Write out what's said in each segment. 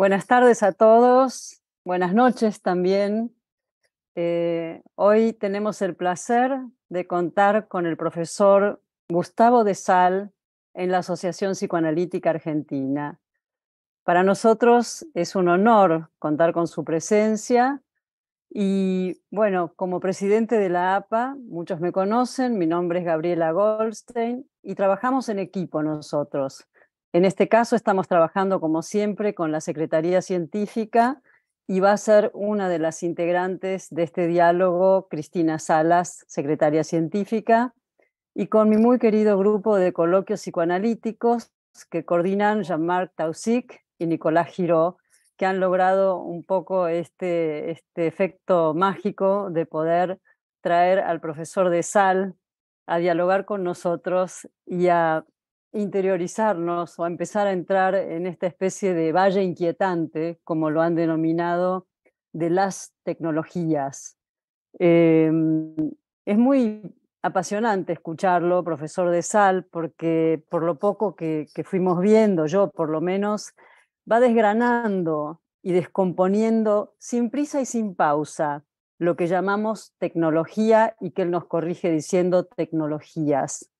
Buenas tardes a todos, buenas noches también. Hoy tenemos el placer de contar con el profesor Gustavo de Sal en la Asociación Psicoanalítica Argentina. Para nosotros es un honor contar con su presencia y, bueno, como presidente de la APA, muchos me conocen, mi nombre es Gabriela Goldstein y trabajamos en equipo nosotros. En este caso estamos trabajando, como siempre, con la Secretaría Científica y va a ser una de las integrantes de este diálogo Cristina Salas, secretaria científica, y con mi muy querido grupo de coloquios psicoanalíticos que coordinan Jean-Marc Taussig y Nicolás Giró, que han logrado un poco este efecto mágico de poder traer al profesor de Sal a dialogar con nosotros y a interiorizarnos o a empezar a entrar en esta especie de valle inquietante, como lo han denominado, de las tecnologías. Eh, es muy apasionante escucharlo, profesor de Sal, porque por lo poco que fuimos viendo, yo por lo menos, va desgranando y descomponiendo sin prisa y sin pausa lo que llamamos tecnología y que él nos corrige diciendo tecnologías.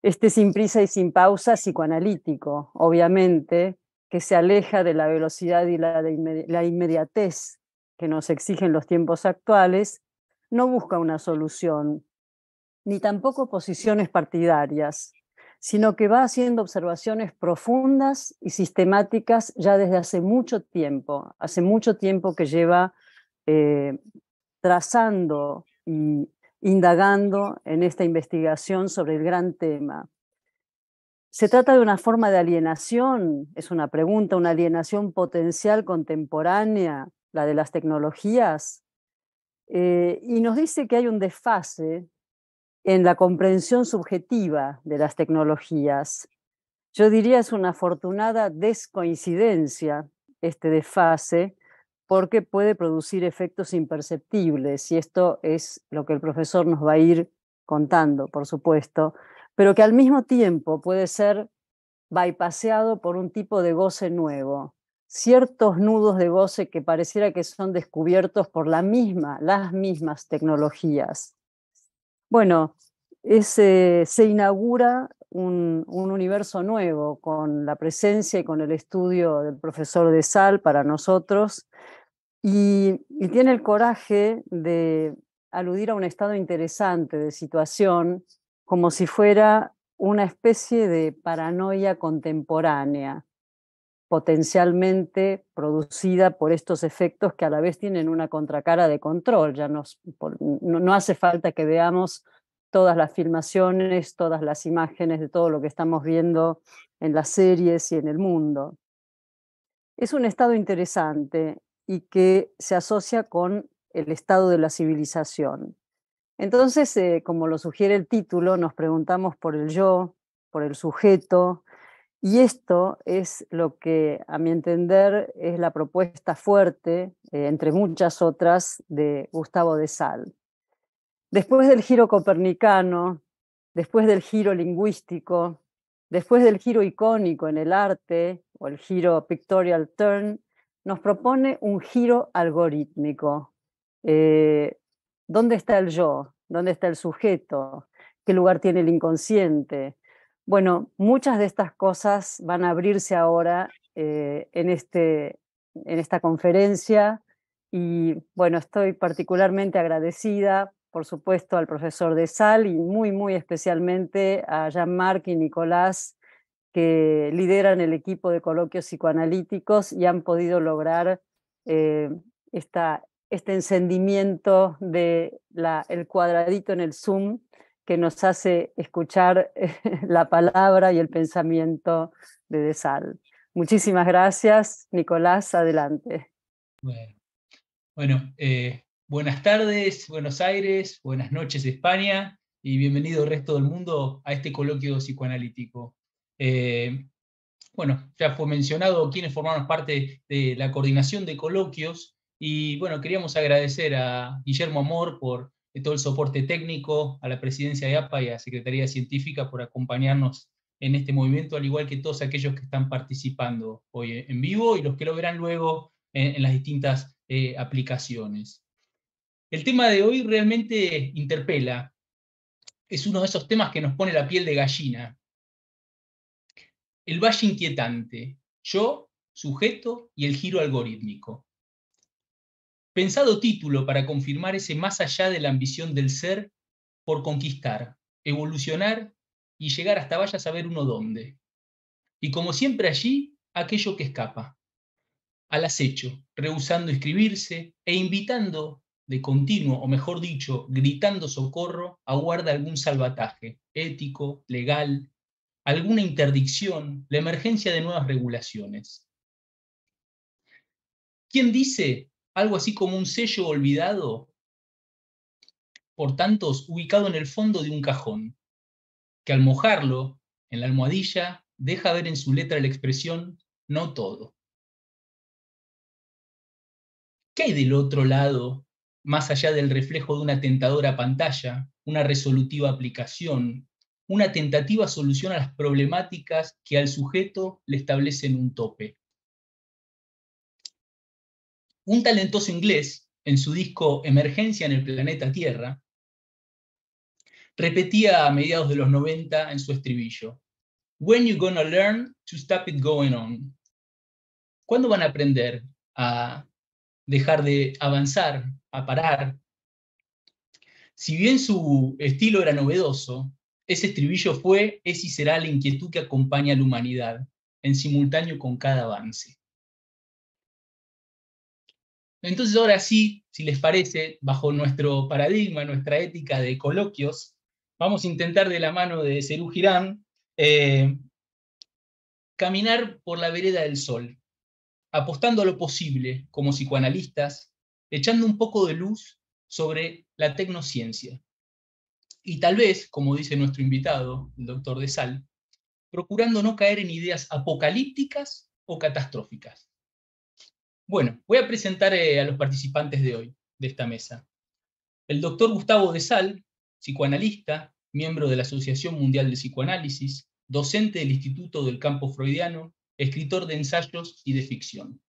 Este sin prisa y sin pausa psicoanalítico, obviamente, que se aleja de la velocidad y la inmediatez que nos exigen los tiempos actuales, no busca una solución, ni tampoco posiciones partidarias, sino que va haciendo observaciones profundas y sistemáticas ya desde hace mucho tiempo que lleva eh, trazando y indagando en esta investigación sobre el gran tema. ¿Se trata de una forma de alienación? Es una pregunta, una alienación potencial contemporánea, la de las tecnologías. Y nos dice que hay un desfase en la comprensión subjetiva de las tecnologías. Yo diría es una afortunada descoincidencia este desfase, porque puede producir efectos imperceptibles, y esto es lo que el profesor nos va a ir contando, por supuesto, pero que al mismo tiempo puede ser bypaseado por un tipo de goce nuevo, ciertos nudos de goce que pareciera que son descubiertos por las mismas tecnologías. Bueno, se inaugura un universo nuevo con la presencia y con el estudio del profesor de Sal para nosotros, y tiene el coraje de aludir a un estado interesante de situación, como si fuera una especie de paranoia contemporánea, potencialmente producida por estos efectos que a la vez tienen una contracara de control. Ya no hace falta que veamos todas las filmaciones, todas las imágenes de todo lo que estamos viendo en las series y en el mundo. Es un estado interesante y que se asocia con el estado de la civilización. Entonces, como lo sugiere el título, nos preguntamos por el yo, por el sujeto, y esto es lo que, a mi entender, es la propuesta fuerte, entre muchas otras, de Gustavo de Sal. Después del giro copernicano, después del giro lingüístico, después del giro icónico en el arte, o el giro pictorial turn, nos propone un giro algorítmico. Eh, ¿Dónde está el yo? ¿Dónde está el sujeto? ¿Qué lugar tiene el inconsciente? Bueno, muchas de estas cosas van a abrirse ahora en esta conferencia, y bueno, estoy particularmente agradecida, por supuesto, al profesor de Sal y muy especialmente a Jean-Marc y Nicolás, que lideran el equipo de coloquios psicoanalíticos y han podido lograr eh, este encendimiento de el cuadradito en el Zoom que nos hace escuchar la palabra y el pensamiento de Sal. Muchísimas gracias, Nicolás, adelante. Bueno, buenas tardes, Buenos Aires, buenas noches, España, y bienvenido el resto del mundo a este coloquio psicoanalítico. Eh, ya fue mencionado quienes formamos parte de la coordinación de coloquios, y bueno, queríamos agradecer a Guillermo Amor por todo el soporte técnico, a la presidencia de APA y a la Secretaría Científica por acompañarnos en este movimiento, al igual que todos aquellos que están participando hoy en vivo y los que lo verán luego en las distintas aplicaciones. El tema de hoy realmente interpela. Es uno de esos temas que nos pone la piel de gallina. El valle inquietante, yo, sujeto y el giro algorítmico. Pensado título para confirmar ese más allá de la ambición del ser por conquistar, evolucionar y llegar hasta vaya a saber uno dónde. Y como siempre allí, aquello que escapa, al acecho, rehusando inscribirse e invitando de continuo, o mejor dicho, gritando socorro, aguarda algún salvataje, ético, legal, alguna interdicción, la emergencia de nuevas regulaciones. ¿Quién dice algo así como un sello olvidado, por tantos, ubicado en el fondo de un cajón, que al mojarlo en la almohadilla deja ver en su letra la expresión no todo? ¿Qué hay del otro lado, más allá del reflejo de una tentadora pantalla, una resolutiva aplicación, una tentativa solución a las problemáticas que al sujeto le establecen un tope? Un talentoso inglés, en su disco Emergencia en el planeta Tierra, repetía a mediados de los 90 en su estribillo: When you gonna learn to stop it going on? ¿Cuándo van a aprender a dejar de avanzar, a parar? Si bien su estilo era novedoso, ese estribillo fue, es y será la inquietud que acompaña a la humanidad, en simultáneo con cada avance. Entonces ahora sí, si les parece, bajo nuestro paradigma, nuestra ética de coloquios, vamos a intentar de la mano de Serú Girán caminar por la vereda del sol, apostando a lo posible como psicoanalistas, echando un poco de luz sobre la tecnociencia. Y tal vez, como dice nuestro invitado, el doctor de Sal, procurando no caer en ideas apocalípticas o catastróficas. Bueno, voy a presentar a los participantes de hoy, de esta mesa. El doctor Gustavo de Sal, psicoanalista, miembro de la Asociación Mundial de Psicoanálisis, docente del Instituto del Campo Freudiano, escritor de ensayos y de ficción.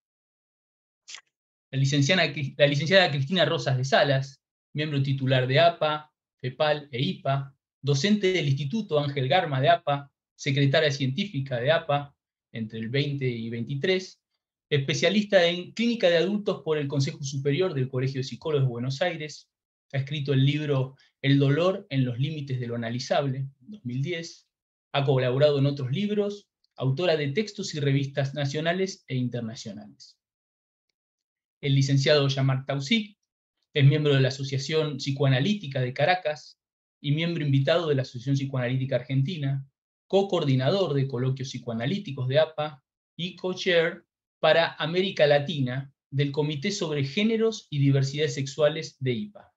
La licenciada Cristina Rosas de Salas, miembro titular de APA, FEPAL e IPA, docente del Instituto Ángel Garma de APA, secretaria científica de APA entre el 20 y 23, especialista en clínica de adultos por el Consejo Superior del Colegio de Psicólogos de Buenos Aires. Ha escrito el libro El dolor en los límites de lo analizable, en 2010. Ha colaborado en otros libros, autora de textos y revistas nacionales e internacionales. El licenciado Jean-Marc Tausig es miembro de la Asociación Psicoanalítica de Caracas y miembro invitado de la Asociación Psicoanalítica Argentina, co-coordinador de coloquios psicoanalíticos de APA y co-chair para América Latina del Comité sobre Géneros y Diversidades Sexuales de IPA.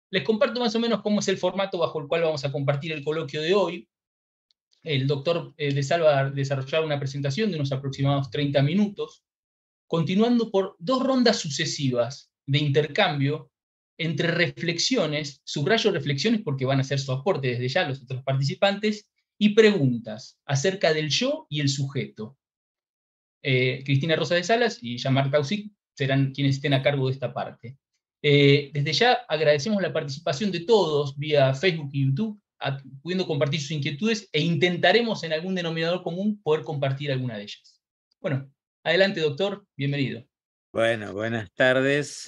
Les comparto más o menos cómo es el formato bajo el cual vamos a compartir el coloquio de hoy. El doctor de Sal va a desarrollar una presentación de unos aproximados 30 minutos, continuando por dos rondas sucesivas de intercambio entre reflexiones, subrayo reflexiones porque van a hacer su aporte desde ya los otros participantes, y preguntas acerca del yo y el sujeto. Cristina Rosa de Salas y Jean-Marc Tausig serán quienes estén a cargo de esta parte. Desde ya agradecemos la participación de todos vía Facebook y YouTube, pudiendo compartir sus inquietudes e intentaremos en algún denominador común poder compartir alguna de ellas. Bueno, adelante, doctor, bienvenido. Bueno, buenas tardes.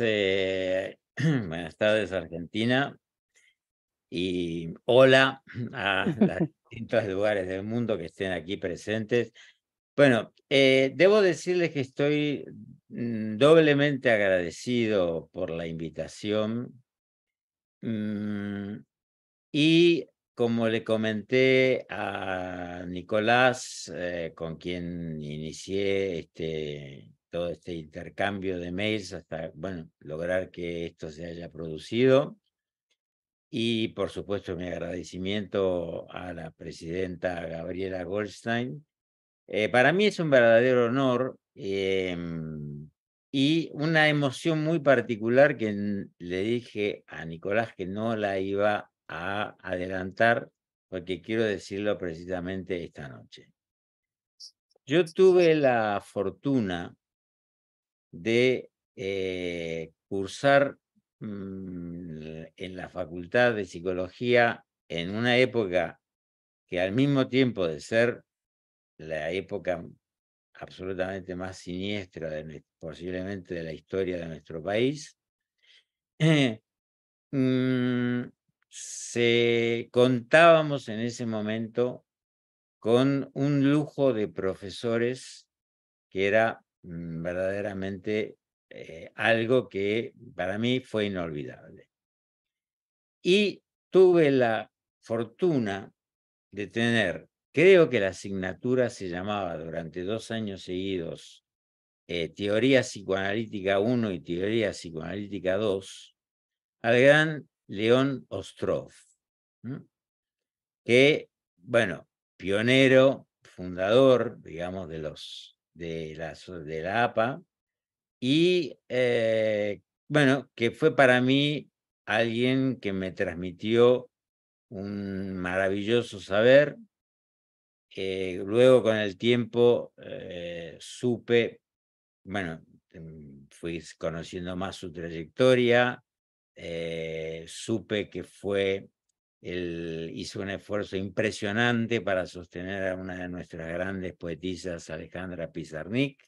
Buenas tardes, Argentina. Y hola a los distintos lugares del mundo que estén aquí presentes. Bueno, debo decirles que estoy doblemente agradecido por la invitación. Y como le comenté a Nicolás, con quien inicié todo este intercambio de mails hasta, bueno, lograr que esto se haya producido. Y por supuesto mi agradecimiento a la presidenta Gabriela Goldstein. Para mí es un verdadero honor y una emoción muy particular que le dije a Nicolás que no la iba a adelantar, porque quiero decirlo precisamente esta noche. Yo tuve la fortuna de cursar en la Facultad de Psicología en una época que al mismo tiempo de ser la época absolutamente más siniestra posiblemente de la historia de nuestro país, contábamos en ese momento con un lujo de profesores que era verdaderamente algo que para mí fue inolvidable. Y tuve la fortuna de tener, creo que la asignatura se llamaba durante 2 años seguidos, Teoría Psicoanalítica 1 y Teoría Psicoanalítica 2, al gran León Ostrov, que, bueno, pionero, fundador, digamos, de la APA, y, bueno, que fue para mí alguien que me transmitió un maravilloso saber. Luego, con el tiempo, supe, bueno, fui conociendo más su trayectoria, supe que hizo un esfuerzo impresionante para sostener a una de nuestras grandes poetisas, Alejandra Pizarnik,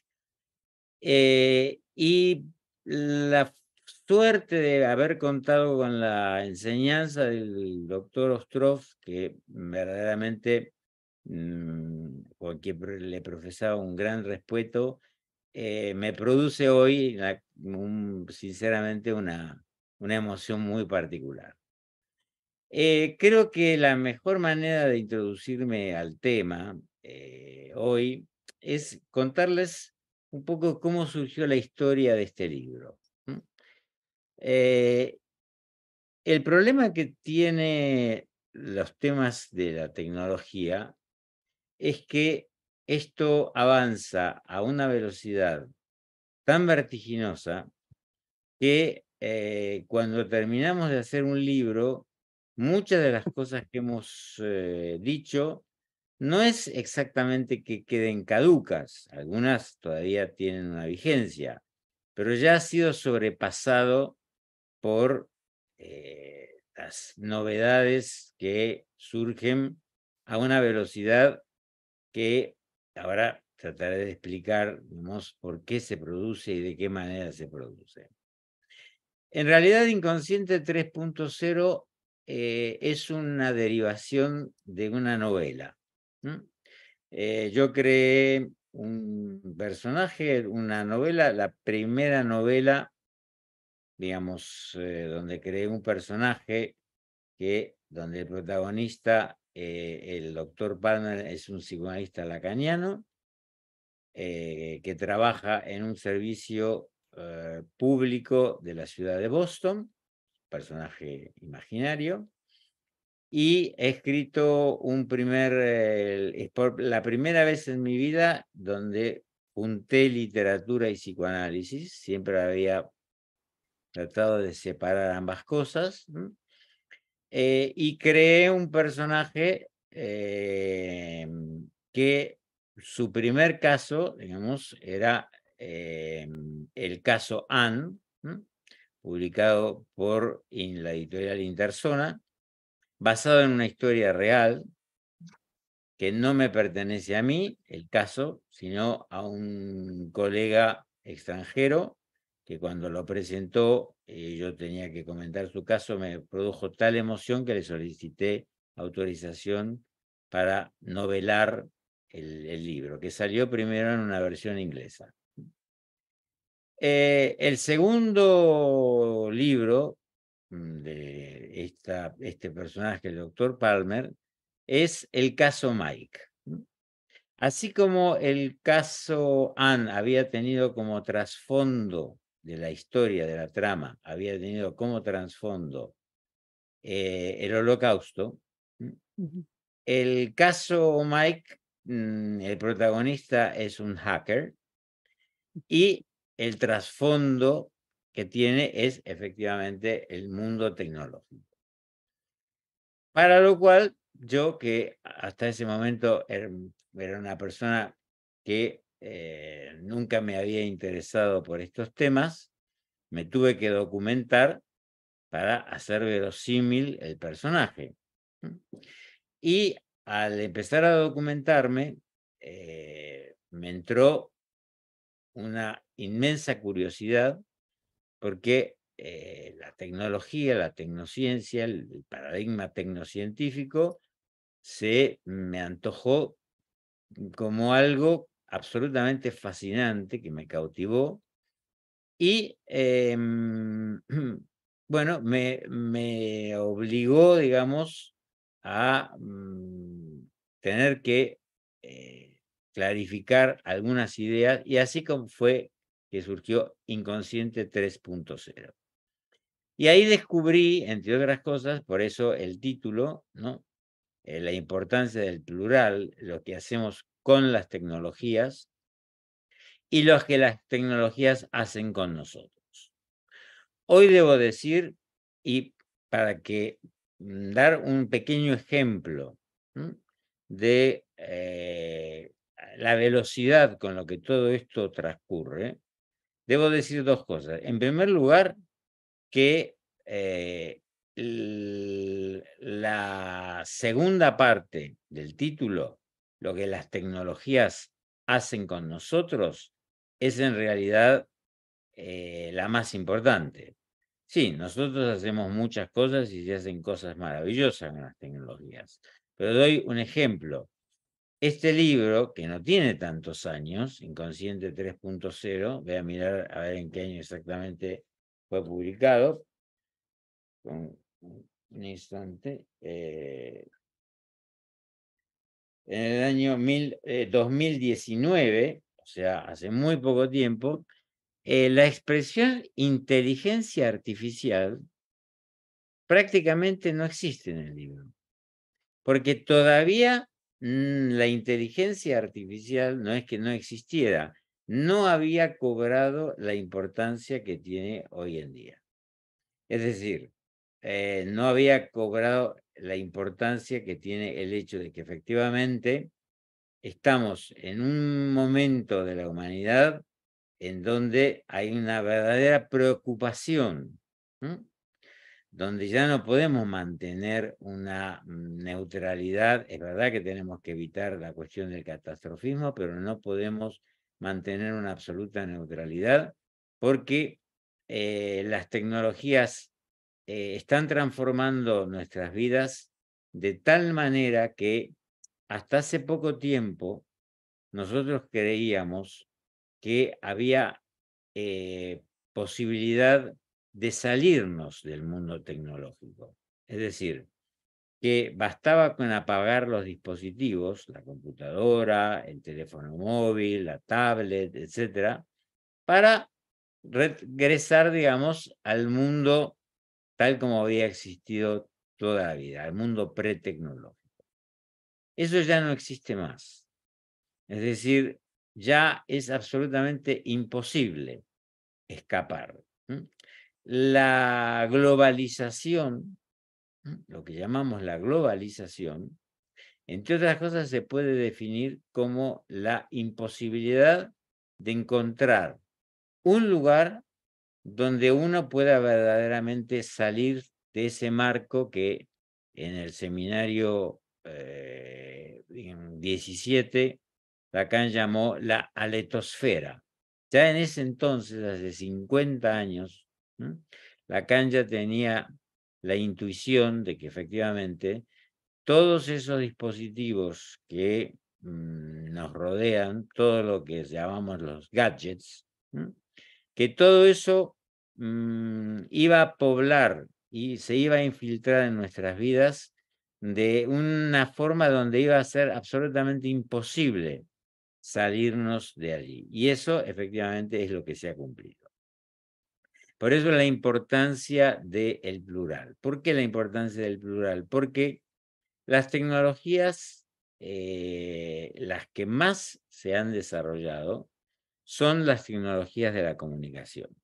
y la suerte de haber contado con la enseñanza del doctor Ostrov, que verdaderamente por quien le profesaba un gran respeto, me produce hoy, sinceramente, una emoción muy particular. Creo que la mejor manera de introducirme al tema hoy es contarles un poco cómo surgió la historia de este libro. El problema que tiene los temas de la tecnología es que esto avanza a una velocidad tan vertiginosa que cuando terminamos de hacer un libro, muchas de las cosas que hemos dicho no es exactamente que queden caducas, algunas todavía tienen una vigencia, pero ya ha sido sobrepasado por las novedades que surgen a una velocidad que ahora trataré de explicar, digamos, por qué se produce y de qué manera se produce. En realidad, Inconsciente 3.0 es una derivación de una novela. Yo creé un personaje, una novela, la primera novela, digamos, donde creé un personaje donde el protagonista, el doctor Palmer, es un psicoanalista lacaniano que trabaja en un servicio público de la ciudad de Boston, personaje imaginario, y he escrito es por la primera vez en mi vida donde junté literatura y psicoanálisis, siempre había tratado de separar ambas cosas, y creé un personaje que su primer caso, digamos, era el caso Anne, publicado por la editorial Interzona, basado en una historia real que no me pertenece a mí, el caso, sino a un colega extranjero que cuando lo presentó, yo tenía que comentar su caso, me produjo tal emoción que le solicité autorización para novelar el libro, que salió primero en una versión inglesa. El segundo libro de este personaje, el doctor Palmer, es el caso Mike. Así como el caso Anne había tenido como trasfondo de la historia, de la trama, había tenido como trasfondo el Holocausto, el caso Mike, el protagonista es un hacker y el trasfondo que tiene es efectivamente el mundo tecnológico. Para lo cual yo que hasta ese momento era una persona que nunca me había interesado por estos temas, me tuve que documentar para hacer verosímil el personaje. Y al empezar a documentarme, me entró una inmensa curiosidad porque la tecnología, la tecnociencia, el paradigma tecnocientífico se me antojó como algo absolutamente fascinante que me cautivó y bueno, me obligó, digamos, a tener que clarificar algunas ideas y así como fue que surgió Inconsciente 3.0. Y ahí descubrí, entre otras cosas, por eso el título, ¿no? La importancia del plural, lo que hacemos con las tecnologías y lo que las tecnologías hacen con nosotros. Hoy debo decir, y para que dar un pequeño ejemplo de la velocidad con lo que todo esto transcurre, debo decir dos cosas. En primer lugar, que la segunda parte del título, lo que las tecnologías hacen con nosotros, es en realidad la más importante. Sí, nosotros hacemos muchas cosas y se hacen cosas maravillosas con las tecnologías. Pero doy un ejemplo. Este libro, que no tiene tantos años, Inconsciente 3.0, voy a mirar a ver en qué año exactamente fue publicado, un instante, en el año 2019, o sea, hace muy poco tiempo, la expresión inteligencia artificial prácticamente no existe en el libro, porque todavía la inteligencia artificial no es que no existiera, no había cobrado la importancia que tiene hoy en día. Es decir, no había cobrado la importancia que tiene el hecho de que efectivamente estamos en un momento de la humanidad en donde hay una verdadera preocupación, donde ya no podemos mantener una neutralidad. Es verdad que tenemos que evitar la cuestión del catastrofismo, pero no podemos mantener una absoluta neutralidad porque las tecnologías están transformando nuestras vidas de tal manera que hasta hace poco tiempo nosotros creíamos que había posibilidad de salirnos del mundo tecnológico. Es decir, que bastaba con apagar los dispositivos, la computadora, el teléfono móvil, la tablet, etcétera, para regresar, digamos, al mundo tal como había existido toda la vida, al mundo pretecnológico. Eso ya no existe más. Es decir, ya es absolutamente imposible escapar. La globalización, lo que llamamos la globalización, entre otras cosas, se puede definir como la imposibilidad de encontrar un lugar donde uno pueda verdaderamente salir de ese marco que en el seminario 17 Lacan llamó la aletosfera. Ya en ese entonces, hace 50 años, Lacan ya tenía la intuición de que efectivamente todos esos dispositivos que nos rodean, todo lo que llamamos los gadgets, que todo eso iba a poblar y se iba a infiltrar en nuestras vidas de una forma donde iba a ser absolutamente imposible salirnos de allí. Y eso efectivamente es lo que se ha cumplido. Por eso la importancia del plural. ¿Por qué la importancia del plural? Porque las tecnologías, las que más se han desarrollado, son las tecnologías de la comunicación.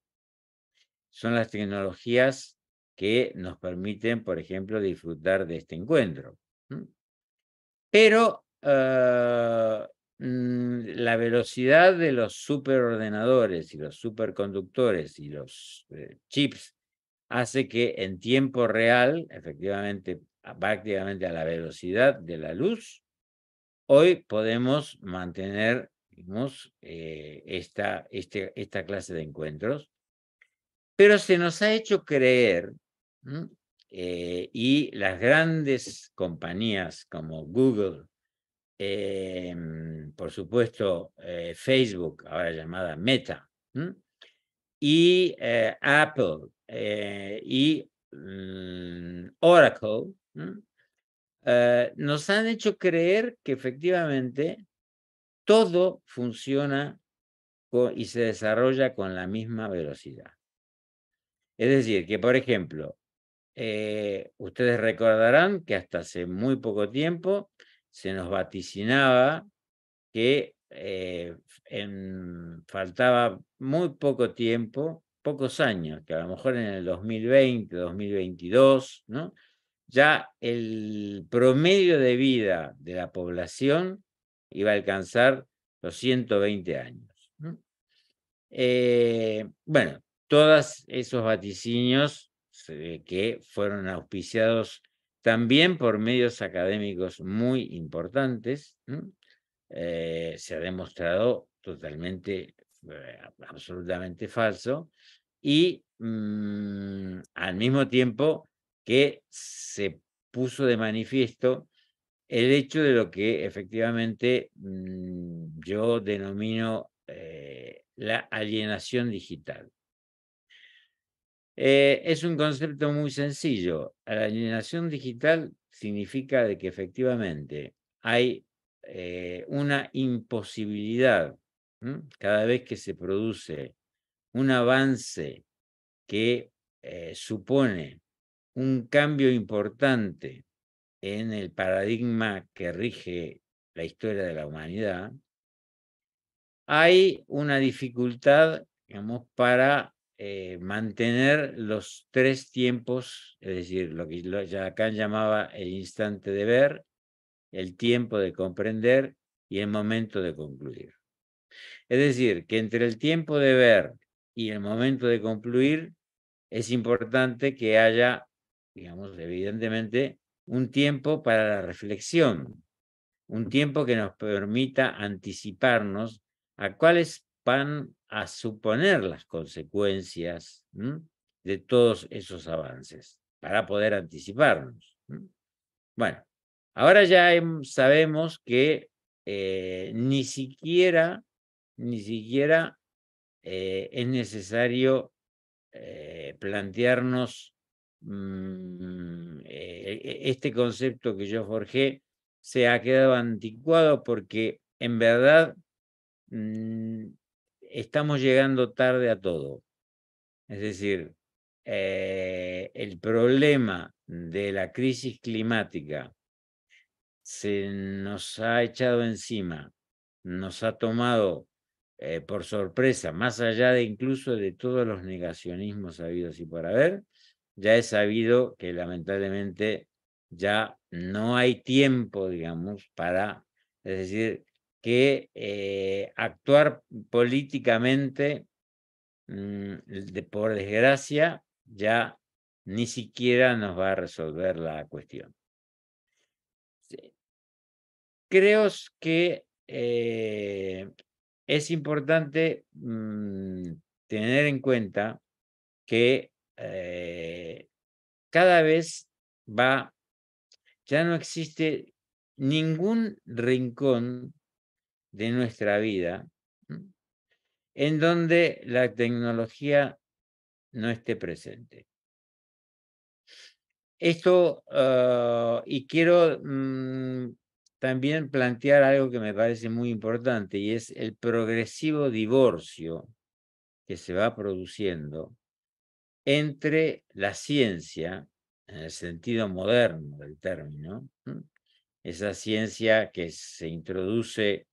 Son las tecnologías que nos permiten, por ejemplo, disfrutar de este encuentro. Pero la velocidad de los superordenadores y los superconductores y los chips hace que en tiempo real, efectivamente, prácticamente a la velocidad de la luz, hoy podemos mantener, digamos, esta clase de encuentros, pero se nos ha hecho creer, y las grandes compañías como Google, por supuesto, Facebook, ahora llamada Meta, y Apple y Oracle, nos han hecho creer que efectivamente todo funciona y se desarrolla con la misma velocidad. Es decir, que por ejemplo, ustedes recordarán que hasta hace muy poco tiempo se nos vaticinaba que faltaba muy poco tiempo, pocos años, que a lo mejor en el 2020, 2022, ¿no? Ya el promedio de vida de la población iba a alcanzar los 120 años, ¿no? Bueno, todos esos vaticinios que fueron auspiciados también por medios académicos muy importantes, ¿no? Se ha demostrado totalmente, absolutamente falso, y al mismo tiempo que se puso de manifiesto el hecho de lo que efectivamente yo denomino la alienación digital. Es un concepto muy sencillo. La alienación digital significa de que efectivamente hay una imposibilidad, cada vez que se produce un avance que supone un cambio importante en el paradigma que rige la historia de la humanidad, hay una dificultad, digamos, para mantener los tres tiempos, es decir, lo que Lacan llamaba el instante de ver, el tiempo de comprender y el momento de concluir. Es decir, que entre el tiempo de ver y el momento de concluir es importante que haya, digamos, evidentemente, un tiempo para la reflexión, un tiempo que nos permita anticiparnos a cuáles van a suponer las consecuencias de todos esos avances, para poder anticiparnos. Bueno, ahora ya sabemos que ni siquiera es necesario plantearnos este concepto que yo forjé se ha quedado anticuado porque en verdad estamos llegando tarde a todo. Es decir, el problema de la crisis climática se nos ha echado encima, nos ha tomado por sorpresa, más allá de incluso de todos los negacionismos habidos y por haber, ya es sabido que lamentablemente ya no hay tiempo, digamos, para, es decir, que actuar políticamente, por desgracia, ya ni siquiera nos va a resolver la cuestión. Creo que es importante tener en cuenta que cada vez ya no existe ningún rincón de nuestra vida en donde la tecnología no esté presente. Esto, y quiero también plantear algo que me parece muy importante, y es el progresivo divorcio que se va produciendo entre la ciencia, en el sentido moderno del término, esa ciencia que se introduce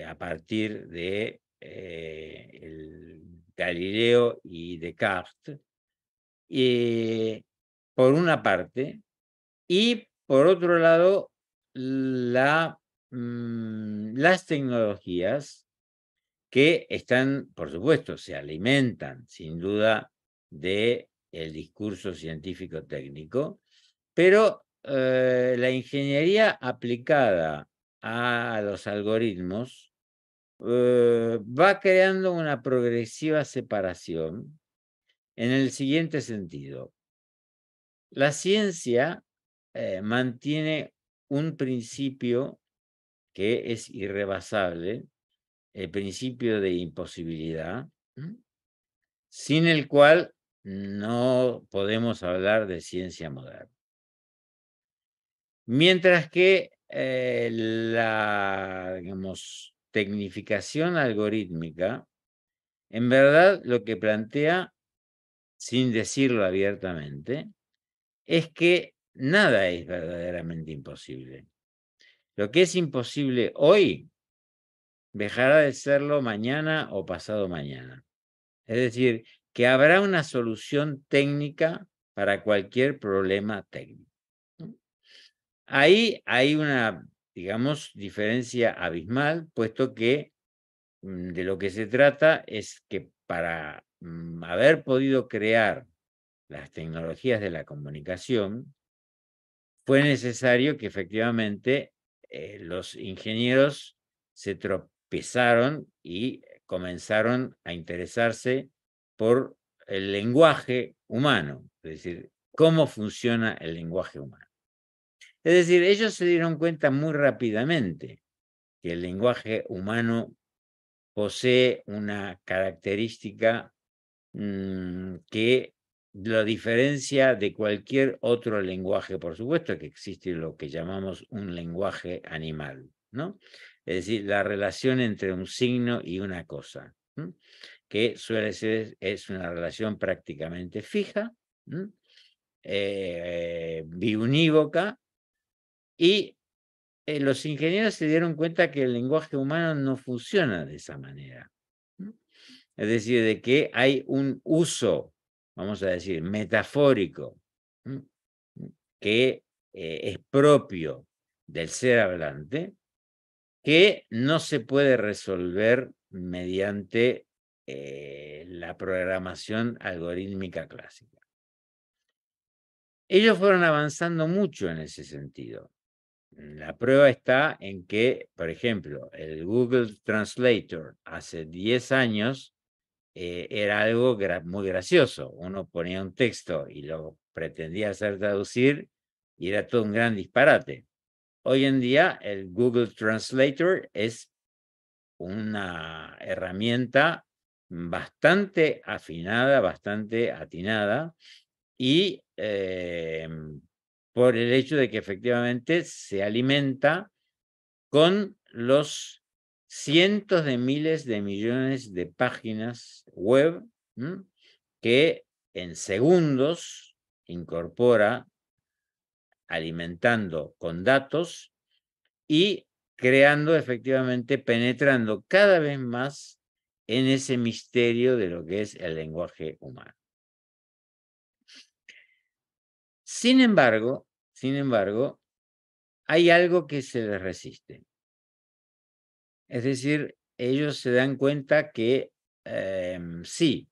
a partir de Galileo y Descartes, por una parte, y por otro lado, las tecnologías que están, por supuesto, se alimentan sin duda del discurso científico técnico, pero la ingeniería aplicada a los algoritmos va creando una progresiva separación en el siguiente sentido. La ciencia mantiene un principio que es irrebasable, el principio de imposibilidad, sin el cual no podemos hablar de ciencia moderna. Mientras que la, digamos, tecnificación algorítmica, en verdad lo que plantea, sin decirlo abiertamente, es que nada es verdaderamente imposible. Lo que es imposible hoy dejará de serlo mañana o pasado mañana. Es decir, que habrá una solución técnica para cualquier problema técnico. Ahí hay una, digamos, diferencia abismal, puesto que de lo que se trata es que para haber podido crear las tecnologías de la comunicación, fue necesario que efectivamente los ingenieros se tropezaron y comenzaron a interesarse por el lenguaje humano, es decir, cómo funciona el lenguaje humano. Es decir, ellos se dieron cuenta muy rápidamente que el lenguaje humano posee una característica que lo diferencia de cualquier otro lenguaje. Por supuesto que existe lo que llamamos un lenguaje animal, ¿no? Es decir, la relación entre un signo y una cosa, que suele ser, es una relación prácticamente fija, biunívoca, y los ingenieros se dieron cuenta que el lenguaje humano no funciona de esa manera. Es decir, de que hay un uso, vamos a decir, metafórico, que es propio del ser hablante, que no se puede resolver mediante la programación algorítmica clásica. Ellos fueron avanzando mucho en ese sentido. La prueba está en que, por ejemplo, el Google Translator hace 10 años era algo muy gracioso. Uno ponía un texto y lo pretendía hacer traducir y era todo un gran disparate. Hoy en día el Google Translator es una herramienta bastante afinada, bastante atinada y por el hecho de que efectivamente se alimenta con los cientos de miles de millones de páginas web que en segundos incorpora alimentando con datos y creando efectivamente, penetrando cada vez más en ese misterio de lo que es el lenguaje humano. Sin embargo, hay algo que se les resiste. Es decir, ellos se dan cuenta que sí,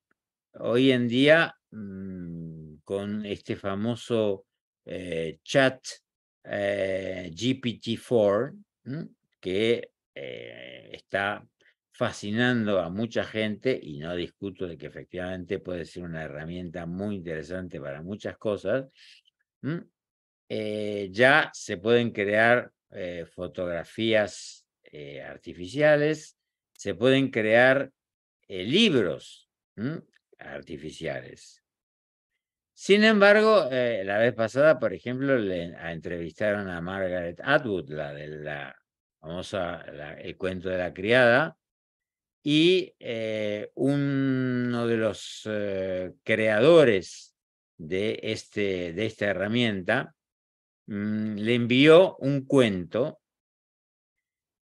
hoy en día con este famoso chat GPT-4, que está fascinando a mucha gente, y no discuto de que efectivamente puede ser una herramienta muy interesante para muchas cosas, ya se pueden crear fotografías artificiales, se pueden crear libros artificiales. Sin embargo, la vez pasada, por ejemplo, entrevistaron a Margaret Atwood, la de la famosa El cuento de la criada, y uno de los creadores de esta herramienta le envió un cuento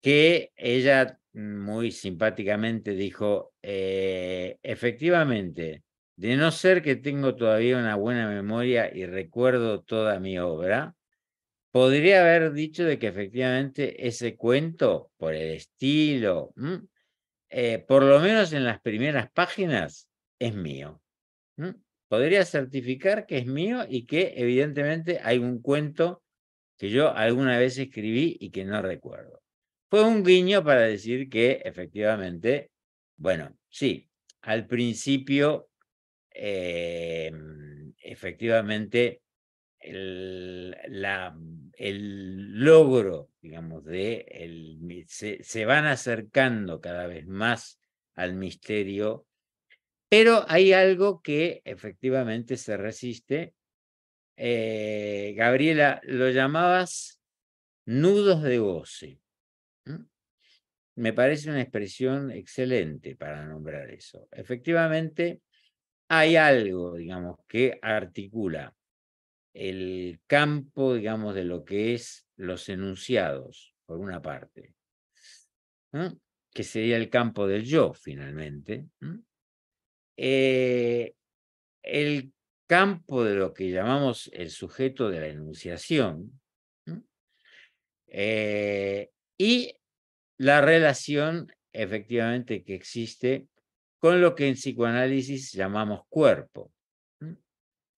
que ella muy simpáticamente dijo, efectivamente, de no ser que tengo todavía una buena memoria y recuerdo toda mi obra, podría haber dicho de que efectivamente ese cuento, por el estilo, por lo menos en las primeras páginas, es mío. Podría certificar que es mío y que evidentemente hay un cuento que yo alguna vez escribí y que no recuerdo. Fue un guiño para decir que efectivamente, bueno, sí, al principio, efectivamente, el logro, digamos, se van acercando cada vez más al misterio, pero hay algo que efectivamente se resiste. Gabriela, lo llamabas nudos de goce. Me parece una expresión excelente para nombrar eso. Efectivamente, hay algo, digamos, que articula el campo, digamos, de lo que es los enunciados, por una parte, que sería el campo del yo, finalmente. El campo de lo que llamamos el sujeto de la enunciación, y la relación efectivamente que existe con lo que en psicoanálisis llamamos cuerpo,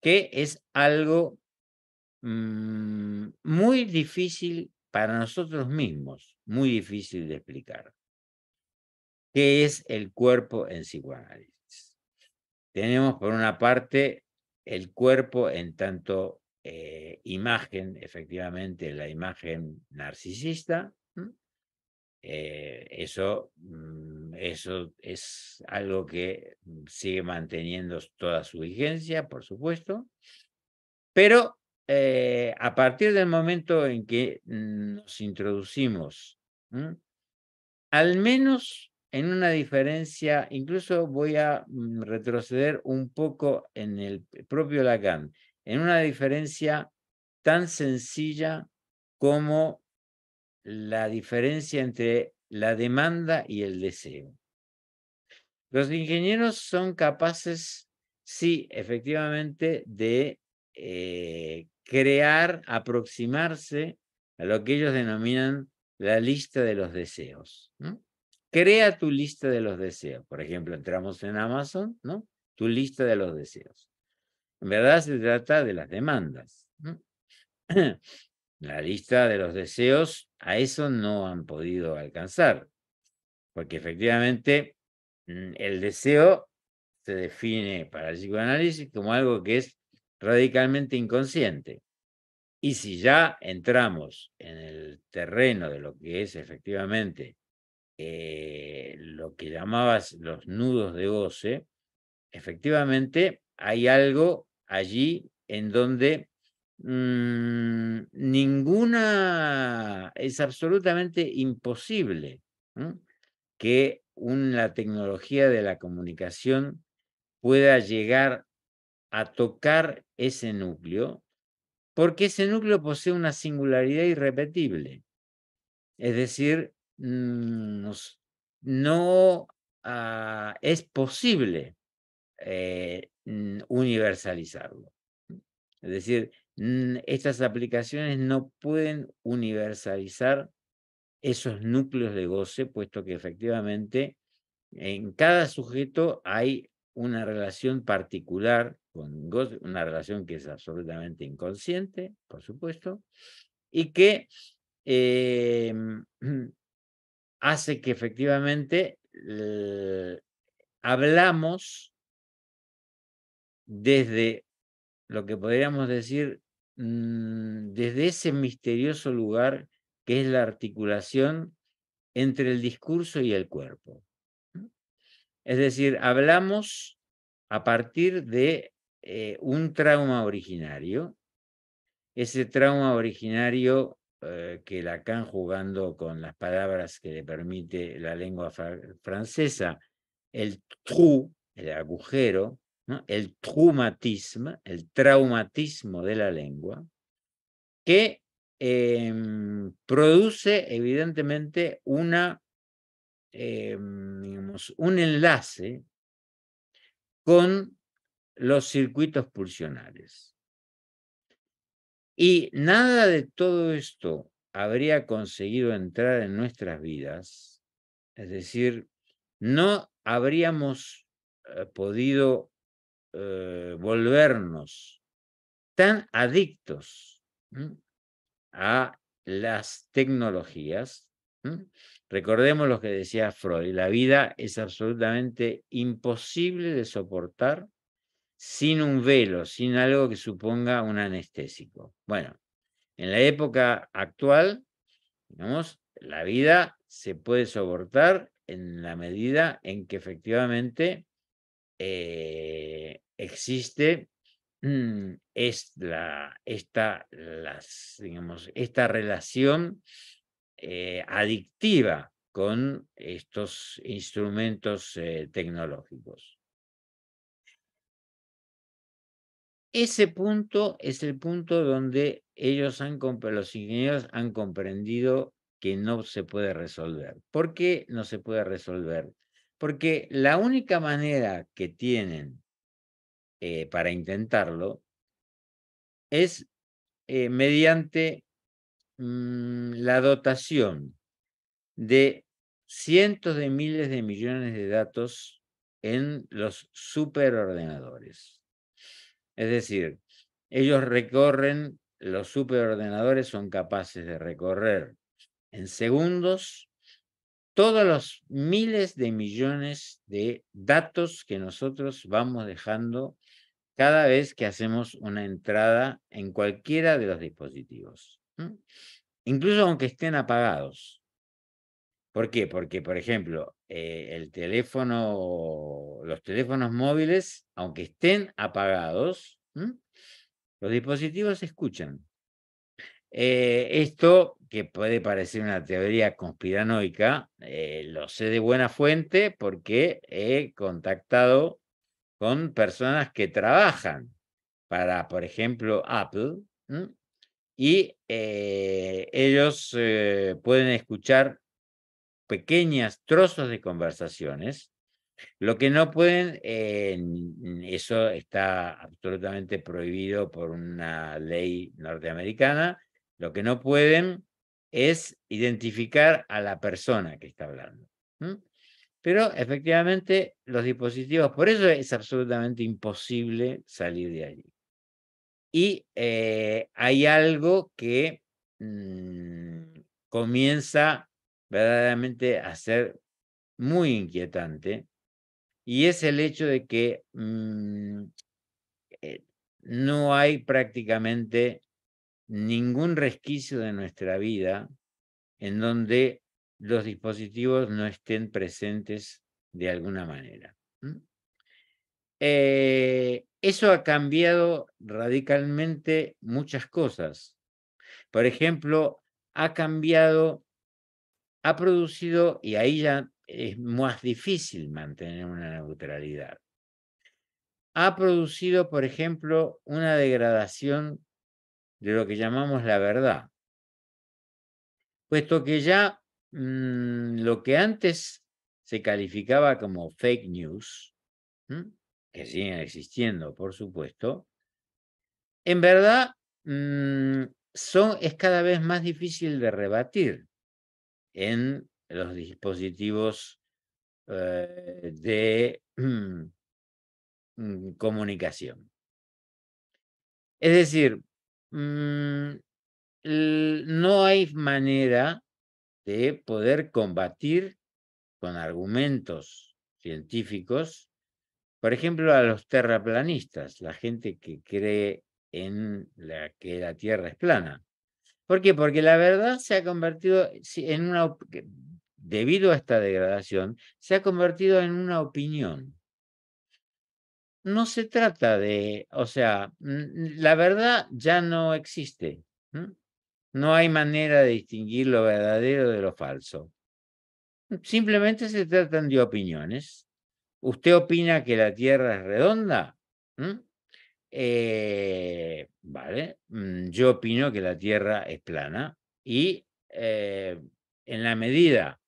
que es algo muy difícil para nosotros mismos, muy difícil de explicar. ¿Qué es el cuerpo en psicoanálisis? Tenemos por una parte el cuerpo en tanto imagen, efectivamente la imagen narcisista. Eso es algo que sigue manteniendo toda su vigencia, por supuesto, pero a partir del momento en que nos introducimos, al menos en una diferencia, incluso voy a retroceder un poco en el propio Lacan, en una diferencia tan sencilla como la diferencia entre la demanda y el deseo. Los ingenieros son capaces, sí, efectivamente, de crear, aproximarse a lo que ellos denominan la lista de los deseos. Crea tu lista de los deseos. Por ejemplo, entramos en Amazon, ¿no? Tu lista de los deseos. En verdad se trata de las demandas. La lista de los deseos, a eso no han podido alcanzar, porque efectivamente el deseo se define para el psicoanálisis como algo que es radicalmente inconsciente. Y si ya entramos en el terreno de lo que es efectivamente lo que llamabas los nudos de goce, efectivamente hay algo allí en donde es absolutamente imposible que la tecnología de la comunicación pueda llegar a tocar ese núcleo, porque ese núcleo posee una singularidad irrepetible. Es decir, no es posible universalizarlo. Es decir, estas aplicaciones no pueden universalizar esos núcleos de goce, puesto que efectivamente en cada sujeto hay una relación particular con goce, una relación que es absolutamente inconsciente, por supuesto, y que hace que efectivamente hablamos desde lo que podríamos decir, desde ese misterioso lugar que es la articulación entre el discurso y el cuerpo. Es decir, hablamos a partir de un trauma originario, ese trauma originario que Lacan, jugando con las palabras que le permite la lengua francesa, el trou, el agujero, ¿no? El traumatisme, el traumatismo de la lengua, que produce evidentemente digamos, un enlace con los circuitos pulsionales. Y nada de todo esto habría conseguido entrar en nuestras vidas, es decir, no habríamos podido volvernos tan adictos a las tecnologías. Recordemos lo que decía Freud, la vida es absolutamente imposible de soportar sin un velo, sin algo que suponga un anestésico. Bueno, en la época actual, digamos, la vida se puede soportar en la medida en que efectivamente existe esta relación adictiva con estos instrumentos tecnológicos. Ese punto es el punto donde los ingenieros han comprendido que no se puede resolver. ¿Por qué no se puede resolver? Porque la única manera que tienen para intentarlo es mediante la dotación de cientos de miles de millones de datos en los superordenadores. Es decir, los superordenadores son capaces de recorrer en segundos todos los miles de millones de datos que nosotros vamos dejando cada vez que hacemos una entrada en cualquiera de los dispositivos, incluso aunque estén apagados. ¿Por qué? Porque, por ejemplo, los teléfonos móviles, aunque estén apagados, los dispositivos escuchan. Esto, que puede parecer una teoría conspiranoica, lo sé de buena fuente porque he contactado con personas que trabajan para, por ejemplo, Apple, y ellos pueden escuchar pequeños trozos de conversaciones. Lo que no pueden, eso está absolutamente prohibido por una ley norteamericana, lo que no pueden es identificar a la persona que está hablando. Pero efectivamente los dispositivos, por eso es absolutamente imposible salir de allí. Y hay algo que comienza verdaderamente a ser muy inquietante, y es el hecho de que no hay prácticamente ningún resquicio de nuestra vida en donde los dispositivos no estén presentes de alguna manera. Eso ha cambiado radicalmente muchas cosas. Por ejemplo, ha producido, y ahí ya es más difícil mantener una neutralidad, ha producido, por ejemplo, una degradación de lo que llamamos la verdad, puesto que ya lo que antes se calificaba como fake news, que siguen existiendo, por supuesto, en verdad es cada vez más difícil de rebatir en los dispositivos de comunicación. Es decir, no hay manera de poder combatir con argumentos científicos, por ejemplo, a los terraplanistas, la gente que cree en que la Tierra es plana. ¿Por qué? Porque la verdad se ha convertido debido a esta degradación, se ha convertido en una opinión. No se trata o sea, la verdad ya no existe. No hay manera de distinguir lo verdadero de lo falso. Simplemente se tratan de opiniones. ¿Usted opina que la Tierra es redonda? Vale, yo opino que la Tierra es plana y en la medida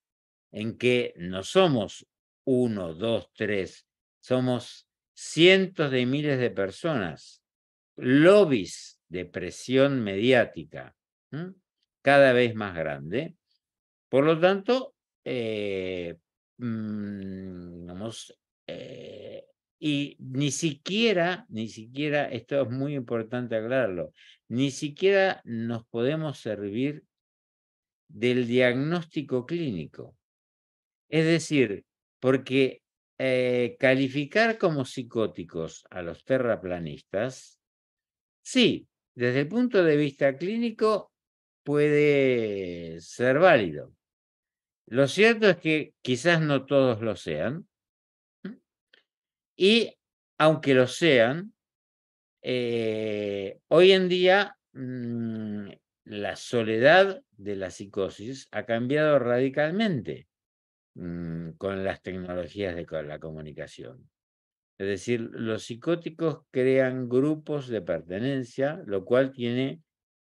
en que no somos 1, 2, 3, somos cientos de miles de personas, lobbies de presión mediática cada vez más grande. Por lo tanto, vamos, y ni siquiera, esto es muy importante aclararlo, ni siquiera nos podemos servir del diagnóstico clínico. Es decir, porque calificar como psicóticos a los terraplanistas, sí, desde el punto de vista clínico puede ser válido. Lo cierto es que quizás no todos lo sean, y aunque lo sean, hoy en día la soledad de la psicosis ha cambiado radicalmente con las tecnologías de la comunicación. Es decir, los psicóticos crean grupos de pertenencia, lo cual tiene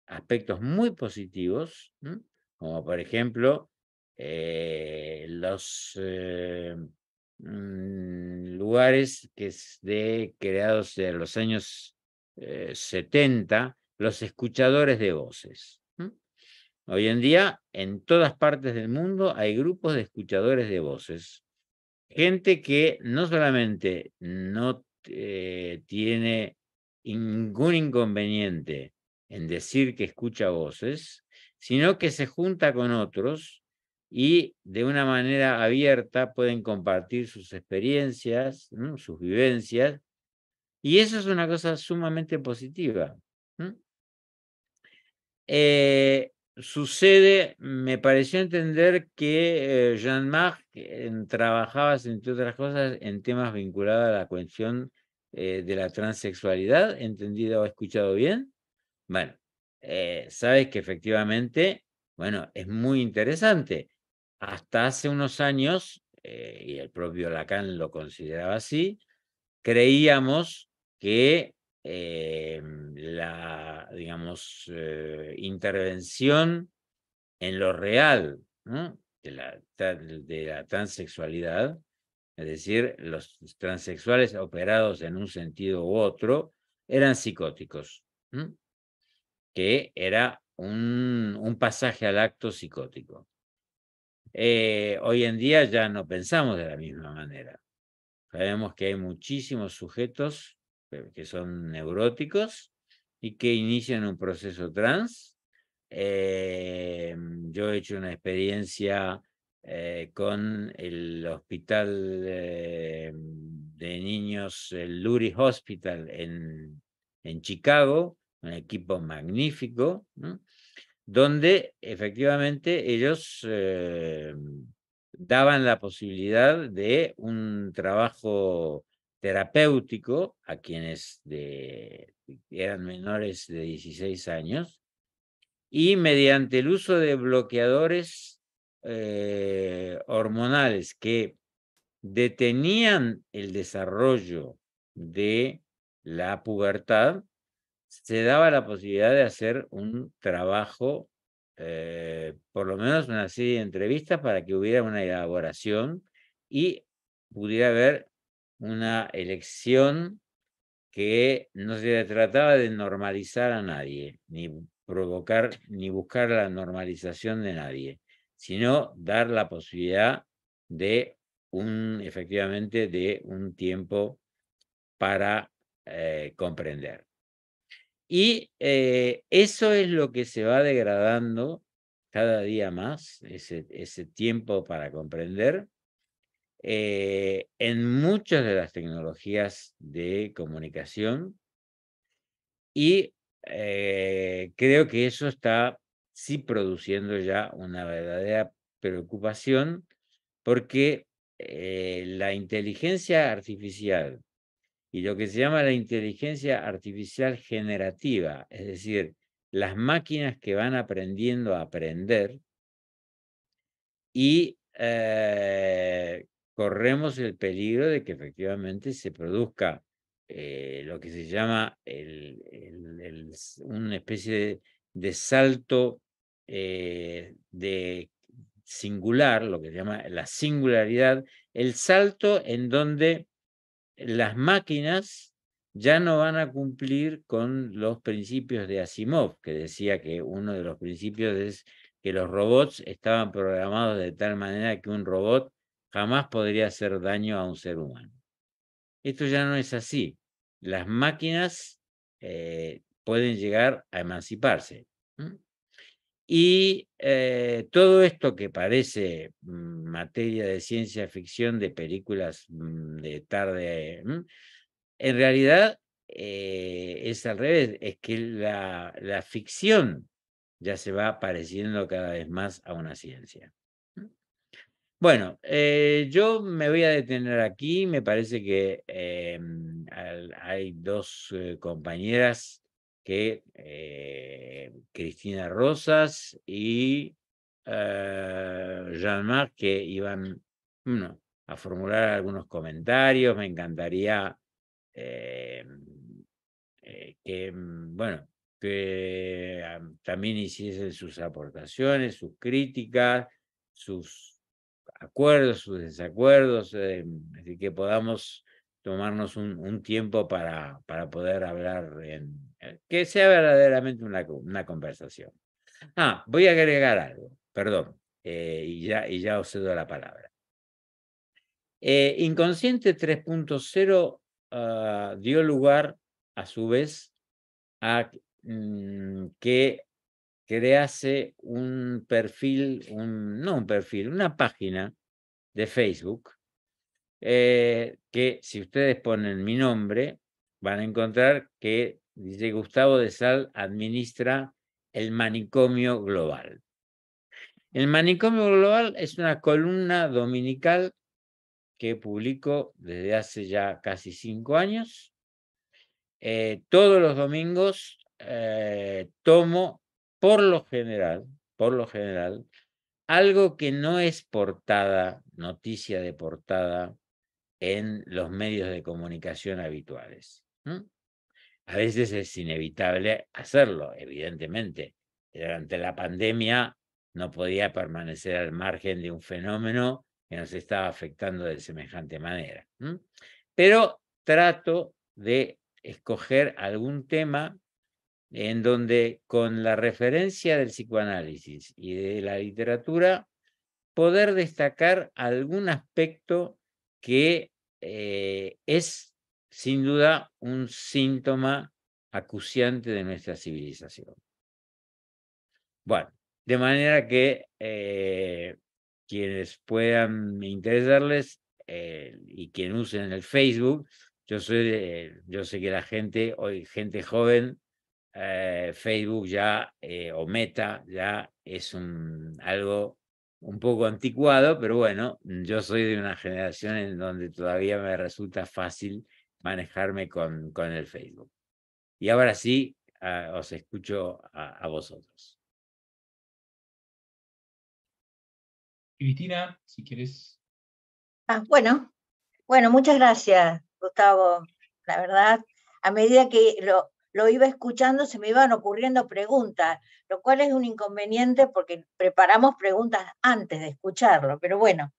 aspectos muy positivos, como por ejemplo los lugares creados en los años 70, los escuchadores de voces. Hoy en día, en todas partes del mundo hay grupos de escuchadores de voces. Gente que no solamente no tiene ningún inconveniente en decir que escucha voces, sino que se junta con otros y de una manera abierta pueden compartir sus experiencias, sus vivencias, y eso es una cosa sumamente positiva. Sucede, me pareció entender que Jean-Marc trabajaba, entre otras cosas, en temas vinculados a la cuestión de la transexualidad. ¿Entendido o escuchado bien? Bueno, sabes que efectivamente, bueno, es muy interesante. Hasta hace unos años, y el propio Lacan lo consideraba así, creíamos que la, digamos, intervención en lo real, ¿no?, de la transexualidad, es decir, los transexuales operados en un sentido u otro, eran psicóticos, que era un pasaje al acto psicótico. Hoy en día ya no pensamos de la misma manera. Sabemos que hay muchísimos sujetos que son neuróticos y que inician un proceso trans. Yo he hecho una experiencia con el hospital de niños, el Lurie Hospital en Chicago, un equipo magnífico, donde efectivamente ellos daban la posibilidad de un trabajo terapéutico a quienes eran menores de 16 años, y mediante el uso de bloqueadores hormonales que detenían el desarrollo de la pubertad, se daba la posibilidad de hacer un trabajo, por lo menos una serie de entrevistas para que hubiera una elaboración y pudiera haber una elección que no se trataba de normalizar a nadie, ni provocar, ni buscar la normalización de nadie, sino dar la posibilidad de efectivamente, de un tiempo para comprender. Y eso es lo que se va degradando cada día más, ese tiempo para comprender, en muchas de las tecnologías de comunicación, y creo que eso está sí produciendo ya una verdadera preocupación, porque la inteligencia artificial y lo que se llama la inteligencia artificial generativa, es decir, las máquinas que van aprendiendo a aprender, y corremos el peligro de que efectivamente se produzca lo que se llama una especie de salto de singular, lo que se llama la singularidad, el salto en donde las máquinas ya no van a cumplir con los principios de Asimov, que decía que uno de los principios es que los robots estaban programados de tal manera que un robot jamás podría hacer daño a un ser humano. Esto ya no es así. Las máquinas pueden llegar a emanciparse. Y todo esto que parece materia de ciencia ficción, de películas de tarde, en realidad es al revés, es que la ficción ya se va pareciendo cada vez más a una ciencia. Bueno, yo me voy a detener aquí, me parece que hay dos compañeras que Cristina Rosas y Jean-Marc que iban a formular algunos comentarios. Me encantaría que, bueno, que también hiciesen sus aportaciones, sus críticas, sus acuerdos, sus desacuerdos, así que podamos tomarnos un tiempo para poder hablar, que sea verdaderamente una conversación. Voy a agregar algo, perdón, y ya os cedo la palabra. Inconsciente 3.0 dio lugar, a su vez, a que crease un perfil, no un perfil, una página de Facebook, que si ustedes ponen mi nombre, van a encontrar que dice Gustavo de Sal administra el Manicomio Global. El Manicomio Global es una columna dominical que publico desde hace ya casi 5 años. Todos los domingos tomo, por lo general, algo que no es portada, noticia de portada en los medios de comunicación habituales. A veces es inevitable hacerlo, evidentemente. Durante la pandemia no podía permanecer al margen de un fenómeno que nos estaba afectando de semejante manera. Pero trato de escoger algún tema en donde, con la referencia del psicoanálisis y de la literatura, poder destacar algún aspecto que es sin duda un síntoma acuciante de nuestra civilización. Bueno, de manera que quienes puedan interesarles y quienes usen el Facebook, yo sé que la gente, hoy gente joven, Facebook ya, o Meta, ya es algo un poco anticuado, pero bueno, yo soy de una generación en donde todavía me resulta fácil manejarme con el Facebook. Y ahora sí, os escucho a vosotros. Cristina, si quieres. Bueno, muchas gracias, Gustavo. La verdad, a medida que lo iba escuchando se me iban ocurriendo preguntas, lo cual es un inconveniente porque preparamos preguntas antes de escucharlo, pero bueno.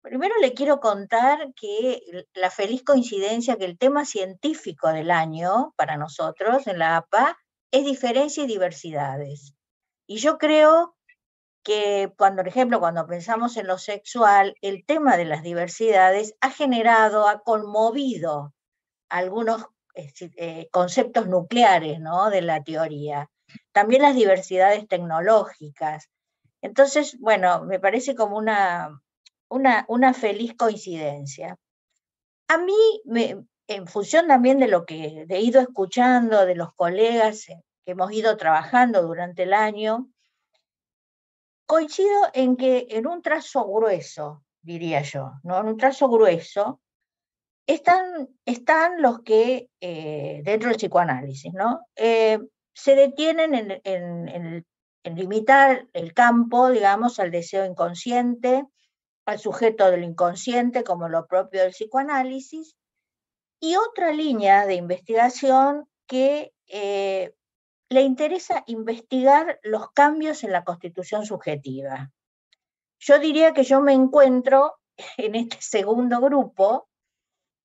Primero le quiero contar que la feliz coincidencia que el tema científico del año para nosotros en la APA es diferencia y diversidades. Y yo creo que, por ejemplo, cuando pensamos en lo sexual, el tema de las diversidades ha conmovido algunos conceptos nucleares, ¿no?, de la teoría. También las diversidades tecnológicas. Entonces, bueno, me parece como una feliz coincidencia. A mí, en función también de lo que he ido escuchando de los colegas que hemos ido trabajando durante el año, coincido en que en un trazo grueso, diría yo, ¿no? En un trazo grueso están los que, dentro del psicoanálisis, ¿no? Se detienen en limitar el campo, digamos, al deseo inconsciente, al sujeto del inconsciente como lo propio del psicoanálisis, y otra línea de investigación que le interesa investigar los cambios en la constitución subjetiva. Yo diría que yo me encuentro en este segundo grupo,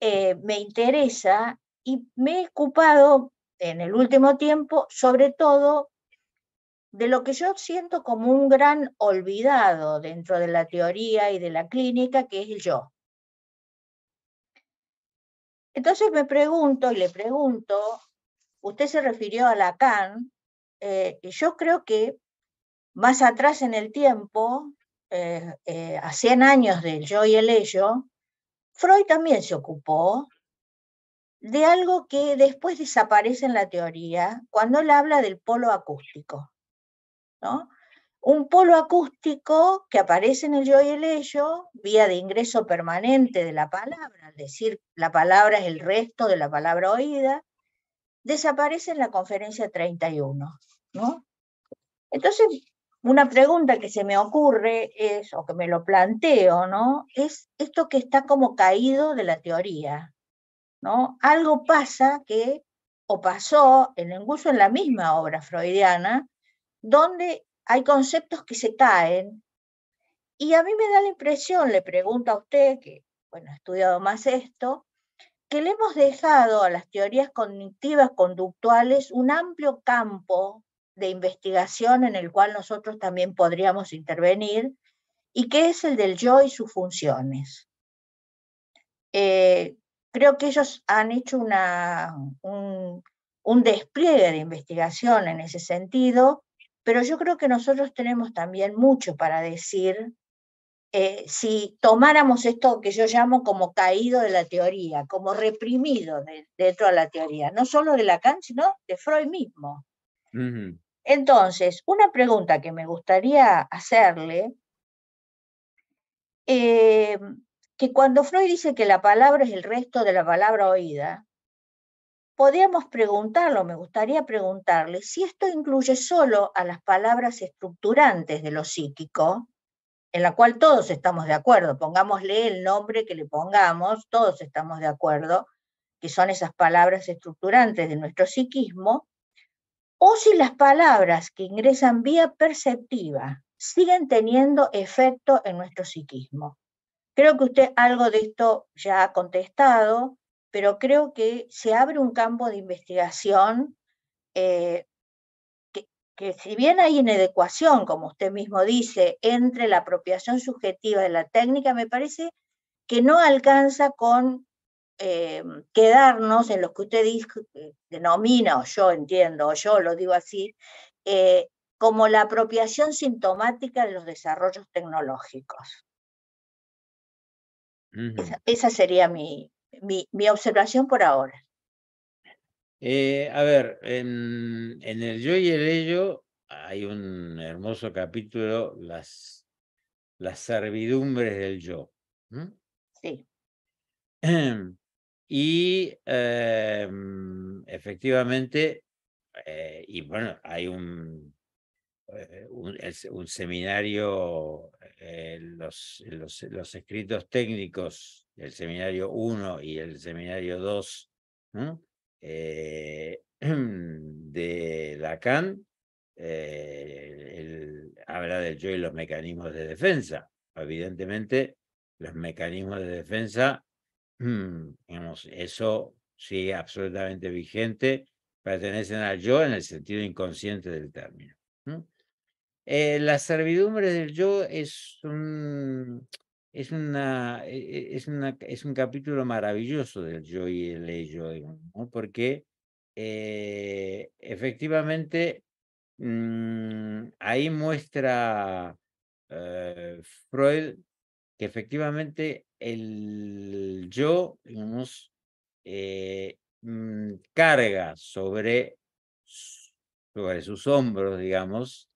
me interesa y me he ocupado en el último tiempo, sobre todo, de lo que yo siento como un gran olvidado dentro de la teoría y de la clínica, que es el yo. Entonces me pregunto y le pregunto, usted se refirió a Lacan, y yo creo que más atrás en el tiempo, a 100 años del yo y el ello, Freud también se ocupó de algo que después desaparece en la teoría cuando él habla del polo acústico, ¿no? Un polo acústico que aparece en el yo y el ello, vía de ingreso permanente de la palabra, es decir, la palabra es el resto de la palabra oída, desaparece en la conferencia 31, ¿no? Entonces, una pregunta que se me ocurre es, o que me lo planteo, ¿no? Es esto que está como caído de la teoría, ¿no? Algo pasa que, o pasó, incluso en la misma obra freudiana, donde hay conceptos que se caen, y a mí me da la impresión, le pregunto a usted, que, bueno, ha estudiado más esto, que le hemos dejado a las teorías cognitivas conductuales un amplio campo de investigación en el cual nosotros también podríamos intervenir, y que es el del yo y sus funciones. Creo que ellos han hecho un despliegue de investigación en ese sentido, pero yo creo que nosotros tenemos también mucho para decir si tomáramos esto que yo llamo como caído de la teoría, como reprimido dentro de la teoría, no solo de Lacan, sino de Freud mismo. Entonces, una pregunta que me gustaría hacerle, que cuando Freud dice que la palabra es el resto de la palabra oída, podríamos preguntarlo, me gustaría preguntarle, si esto incluye solo a las palabras estructurantes de lo psíquico, en la cual todos estamos de acuerdo, pongámosle el nombre que le pongamos, todos estamos de acuerdo, que son esas palabras estructurantes de nuestro psiquismo, o si las palabras que ingresan vía perceptiva siguen teniendo efecto en nuestro psiquismo. Creo que usted algo de esto ya ha contestado, pero creo que se abre un campo de investigación que si bien hay inadecuación, como usted mismo dice, entre la apropiación subjetiva de la técnica, me parece que no alcanza con quedarnos en lo que usted denomina, o yo entiendo, o yo lo digo así, como la apropiación sintomática de los desarrollos tecnológicos. Esa sería mi observación por ahora. A ver, en el yo y el ello hay un hermoso capítulo, las servidumbres del yo. Sí. Y efectivamente, y bueno, hay un seminario, los escritos técnicos, el seminario 1 y el seminario 2, de Lacan, habla del yo y los mecanismos de defensa. Evidentemente, los mecanismos de defensa, digamos, eso sigue absolutamente vigente, pertenecen al yo en el sentido inconsciente del término. La servidumbre del yo es un capítulo maravilloso del yo y el ello, digamos, ¿no? Porque efectivamente ahí muestra Freud que efectivamente el yo, digamos, carga sobre sus hombros, digamos,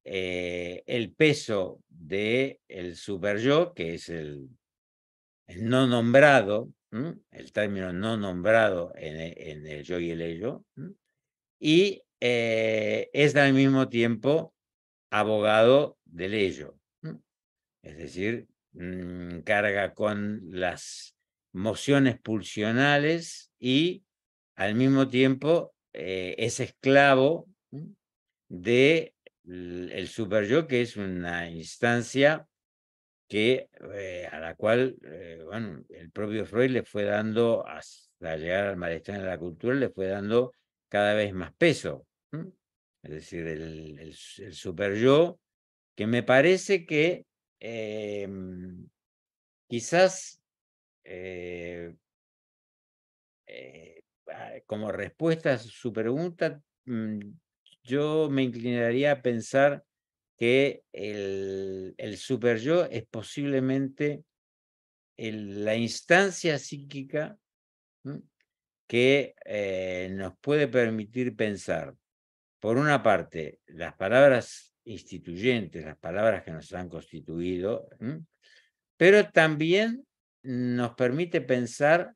el peso del superyo, que es el no nombrado, el término no nombrado en el yo y el ello, y es al mismo tiempo abogado del ello, es decir, carga con las mociones pulsionales y al mismo tiempo es esclavo de el superyo, que es una instancia a la cual bueno, el propio Freud le fue dando, hasta llegar al malestar en la cultura, le fue dando cada vez más peso. Es decir, el superyo, que me parece que quizás como respuesta a su pregunta, yo me inclinaría a pensar que el superyo es posiblemente la instancia psíquica que nos puede permitir pensar, por una parte, las palabras instituyentes, las palabras que nos han constituido, pero también nos permite pensar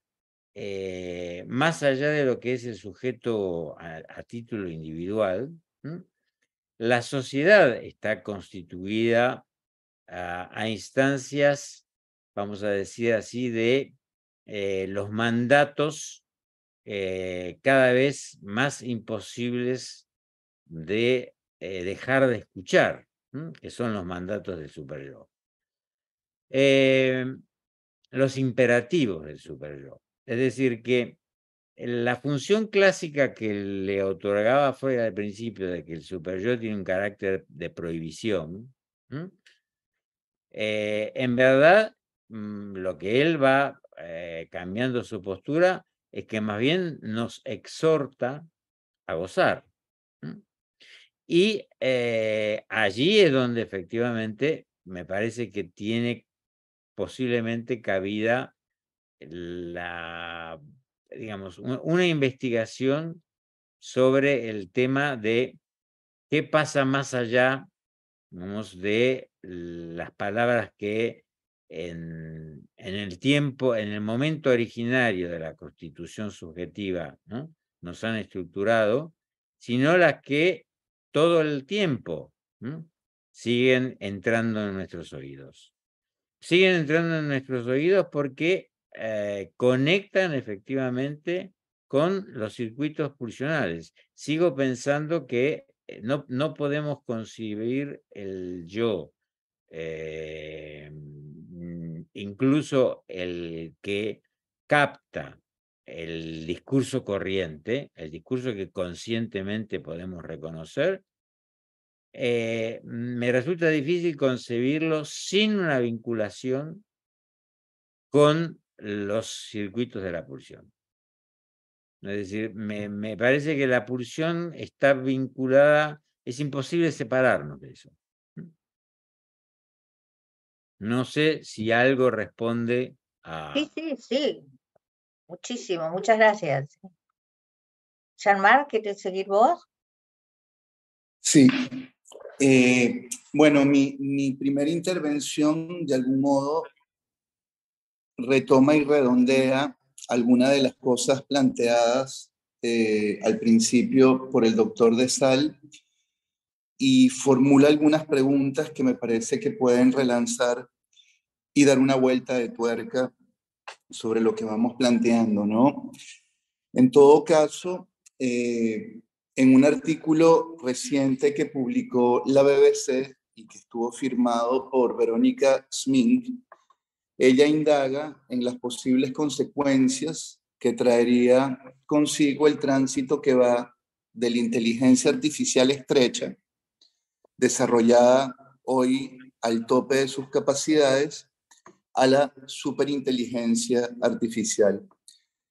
más allá de lo que es el sujeto a título individual. La sociedad está constituida a instancias, vamos a decir así, de los mandatos cada vez más imposibles de dejar de escuchar, que son los mandatos del superyo. Los imperativos del superyo. Es decir, que la función clásica que le otorgaba Freud al principio de que el superyo tiene un carácter de prohibición, en verdad lo que él va cambiando su postura es que más bien nos exhorta a gozar. Y allí es donde efectivamente me parece que tiene posiblemente cabida digamos, una investigación sobre el tema de qué pasa más allá, digamos, de las palabras que en el tiempo, en el momento originario de la constitución subjetiva, ¿no?, nos han estructurado, sino las que todo el tiempo siguen entrando en nuestros oídos. Siguen entrando en nuestros oídos porque conectan efectivamente con los circuitos pulsionales. Sigo pensando que no podemos concebir el yo, incluso el que capta el discurso corriente, el discurso que conscientemente podemos reconocer, me resulta difícil concebirlo sin una vinculación con los circuitos de la pulsión. Es decir, me parece que la pulsión está vinculada, es imposible separarnos de eso. No sé si algo responde a... Sí, muchísimo, muchas gracias. Jean-Marc, ¿quieres seguir vos? Sí. Bueno, mi primera intervención de algún modo retoma y redondea algunas de las cosas planteadas al principio por el doctor de Sal y formula algunas preguntas que me parece que pueden relanzar y dar una vuelta de tuerca sobre lo que vamos planteando, ¿no? En todo caso, en un artículo reciente que publicó la BBC y que estuvo firmado por Verónica Smink, ella indaga en las posibles consecuencias que traería consigo el tránsito que va de la inteligencia artificial estrecha, desarrollada hoy al tope de sus capacidades, a la superinteligencia artificial.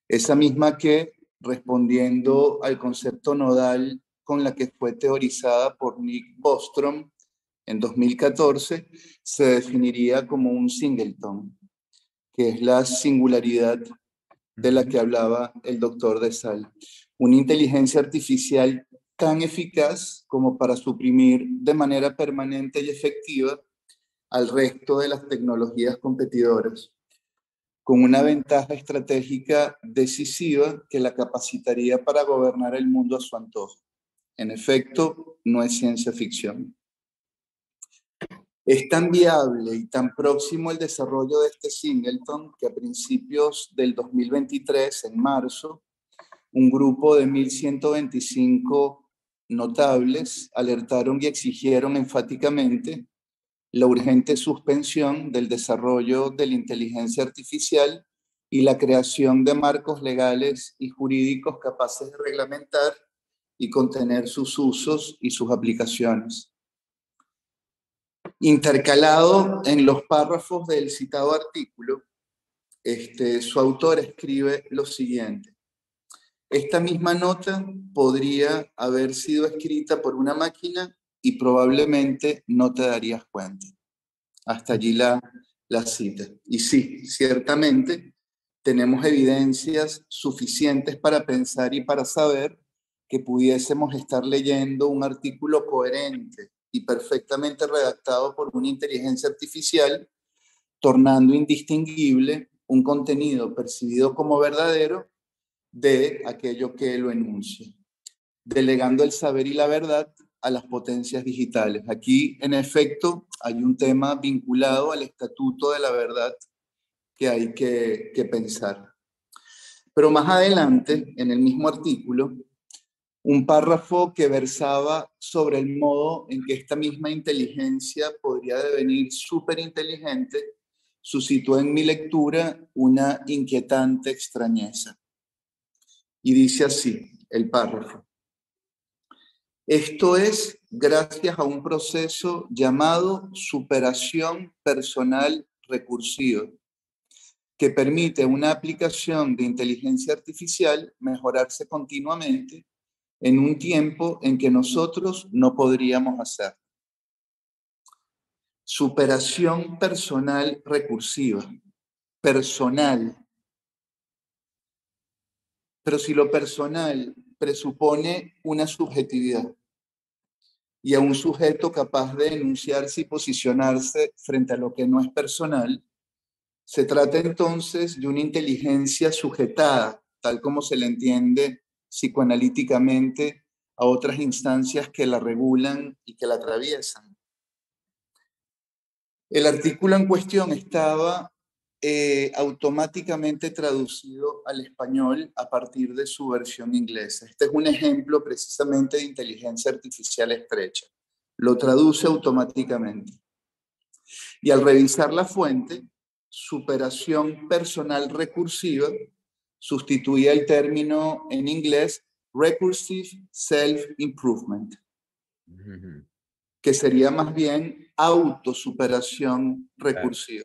Esa misma que, respondiendo al concepto nodal con la que fue teorizada por Nick Bostrom en 2014, se definiría como un singleton, que es la singularidad de la que hablaba el doctor de Sal. Una inteligencia artificial tan eficaz como para suprimir de manera permanente y efectiva al resto de las tecnologías competidoras, con una ventaja estratégica decisiva que la capacitaría para gobernar el mundo a su antojo. En efecto, no es ciencia ficción. Es tan viable y tan próximo el desarrollo de este singleton que a principios del 2023, en marzo, un grupo de 1.125 notables alertaron y exigieron enfáticamente la urgente suspensión del desarrollo de la inteligencia artificial y la creación de marcos legales y jurídicos capaces de reglamentar y contener sus usos y sus aplicaciones. Intercalado en los párrafos del citado artículo, su autor escribe lo siguiente: esta misma nota podría haber sido escrita por una máquina y probablemente no te darías cuenta. Hasta allí la cita. Y sí, ciertamente tenemos evidencias suficientes para pensar y para saber que pudiésemos estar leyendo un artículo coherente y perfectamente redactado por una inteligencia artificial, tornando indistinguible un contenido percibido como verdadero de aquello que lo enuncia, delegando el saber y la verdad a las potencias digitales. Aquí, en efecto, hay un tema vinculado al estatuto de la verdad que hay que pensar. Pero más adelante, en el mismo artículo, un párrafo que versaba sobre el modo en que esta misma inteligencia podría devenir superinteligente, suscitó en mi lectura una inquietante extrañeza. Y dice así el párrafo: esto es gracias a un proceso llamado superación personal recursiva, que permite a una aplicación de inteligencia artificial mejorarse continuamente en un tiempo en que nosotros no podríamos hacer. Superación personal recursiva. Personal. Pero si lo personal presupone una subjetividad y a un sujeto capaz de enunciarse y posicionarse frente a lo que no es personal, se trata entonces de una inteligencia sujetada, tal como se le entiende psicoanalíticamente a otras instancias que la regulan y que la atraviesan. El artículo en cuestión estaba automáticamente traducido al español a partir de su versión inglesa. Este es un ejemplo precisamente de inteligencia artificial estrecha. Lo traduce automáticamente. Y al revisar la fuente, superación personal recursiva sustituía el término en inglés recursive self-improvement, que sería más bien autosuperación recursiva.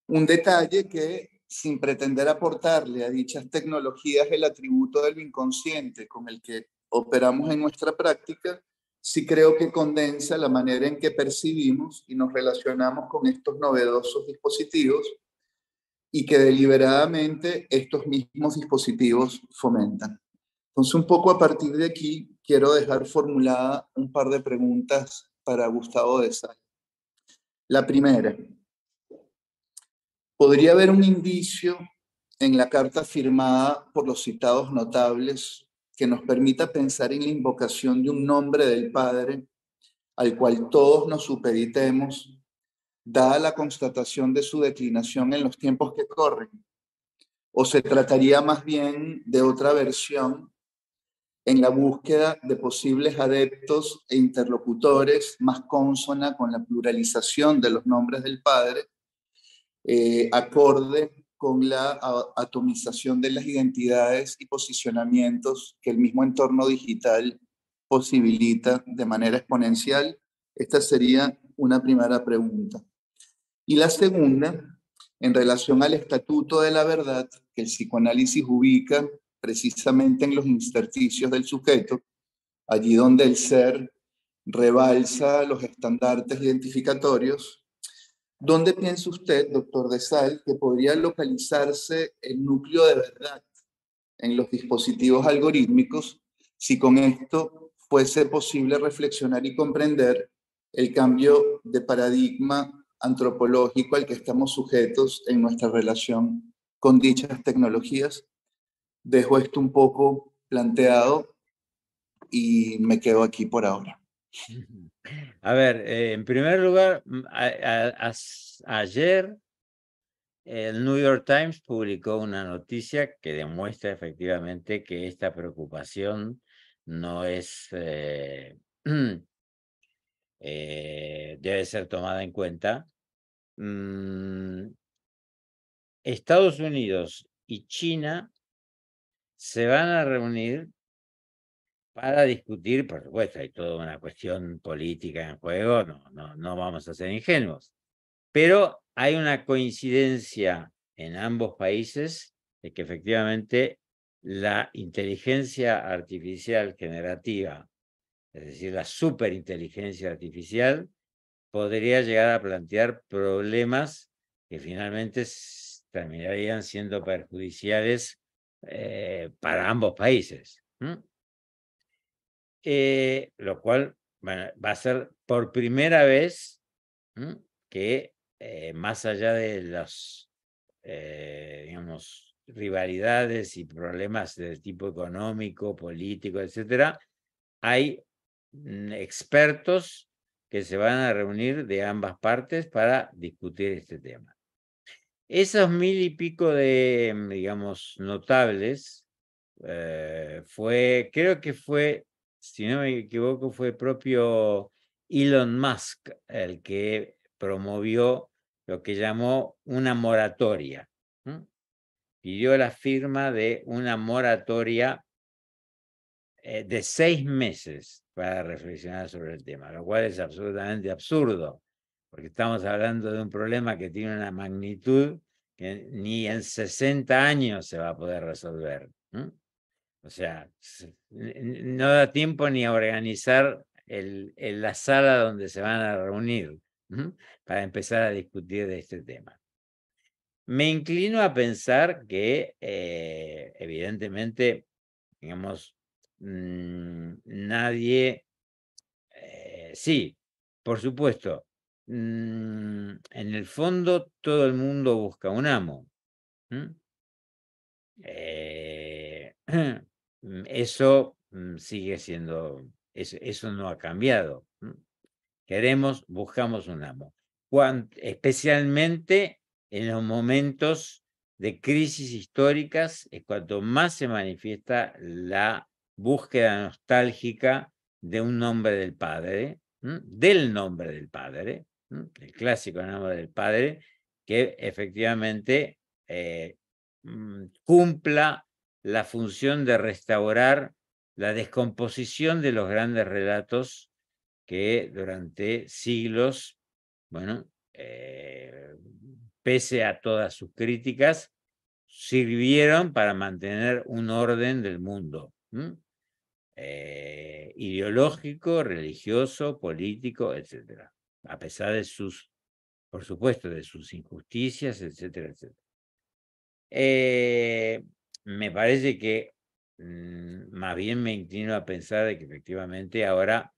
Un detalle que, sin pretender aportarle a dichas tecnologías el atributo del inconsciente con el que operamos en nuestra práctica, sí creo que condensa la manera en que percibimos y nos relacionamos con estos novedosos dispositivos y que deliberadamente estos mismos dispositivos fomentan. Entonces, un poco a partir de aquí, quiero dejar formulada un par de preguntas para Gustavo de Sal. La primera: ¿podría haber un indicio en la carta firmada por los citados notables que nos permita pensar en la invocación de un nombre del Padre al cual todos nos supeditemos, dada la constatación de su declinación en los tiempos que corren? ¿O se trataría más bien de otra versión en la búsqueda de posibles adeptos e interlocutores más consona con la pluralización de los nombres del Padre, acorde con la atomización de las identidades y posicionamientos que el mismo entorno digital posibilita de manera exponencial? Esta sería una primera pregunta. Y la segunda, en relación al estatuto de la verdad que el psicoanálisis ubica precisamente en los intersticios del sujeto, allí donde el ser rebalsa los estandartes identificatorios. ¿Dónde piensa usted, doctor de Sal, que podría localizarse el núcleo de verdad en los dispositivos algorítmicos si con esto fuese posible reflexionar y comprender el cambio de paradigma antropológico al que estamos sujetos en nuestra relación con dichas tecnologías? Dejo esto un poco planteado y me quedo aquí por ahora. A ver, en primer lugar, ayer el New York Times publicó una noticia que demuestra efectivamente que esta preocupación no es debe ser tomada en cuenta. Estados Unidos y China se van a reunir para discutir, por supuesto, hay toda una cuestión política en juego, no vamos a ser ingenuos, pero hay una coincidencia en ambos países de que efectivamente la inteligencia artificial generativa, es decir, la superinteligencia artificial, podría llegar a plantear problemas que finalmente terminarían siendo perjudiciales para ambos países. Lo cual, bueno, va a ser por primera vez que más allá de las, digamos, rivalidades y problemas de tipo económico, político, etcétera, hay expertos que se van a reunir de ambas partes para discutir este tema. Esos 1000 y pico de, digamos, notables, creo que fue, si no me equivoco, fue propio Elon Musk el que promovió lo que llamó una moratoria. Pidió la firma de una moratoria de 6 meses para reflexionar sobre el tema, lo cual es absolutamente absurdo, porque estamos hablando de un problema que tiene una magnitud que ni en 60 años se va a poder resolver. O sea, no da tiempo ni a organizar la sala donde se van a reunir para empezar a discutir de este tema. Me inclino a pensar que, evidentemente, digamos, nadie, sí, por supuesto, en el fondo todo el mundo busca un amo. Eso sigue siendo, eso no ha cambiado. Buscamos un amo. Especialmente en los momentos de crisis históricas, es cuanto más se manifiesta la búsqueda nostálgica de un nombre del padre, del nombre del padre, el clásico nombre del padre, que efectivamente cumpla la función de restaurar la descomposición de los grandes relatos que durante siglos, bueno, pese a todas sus críticas, sirvieron para mantener un orden del mundo, ideológico, religioso, político, etcétera, a pesar de sus, por supuesto, de sus injusticias, etcétera, etcétera. Me parece que más bien me inclino a pensar de que efectivamente ahora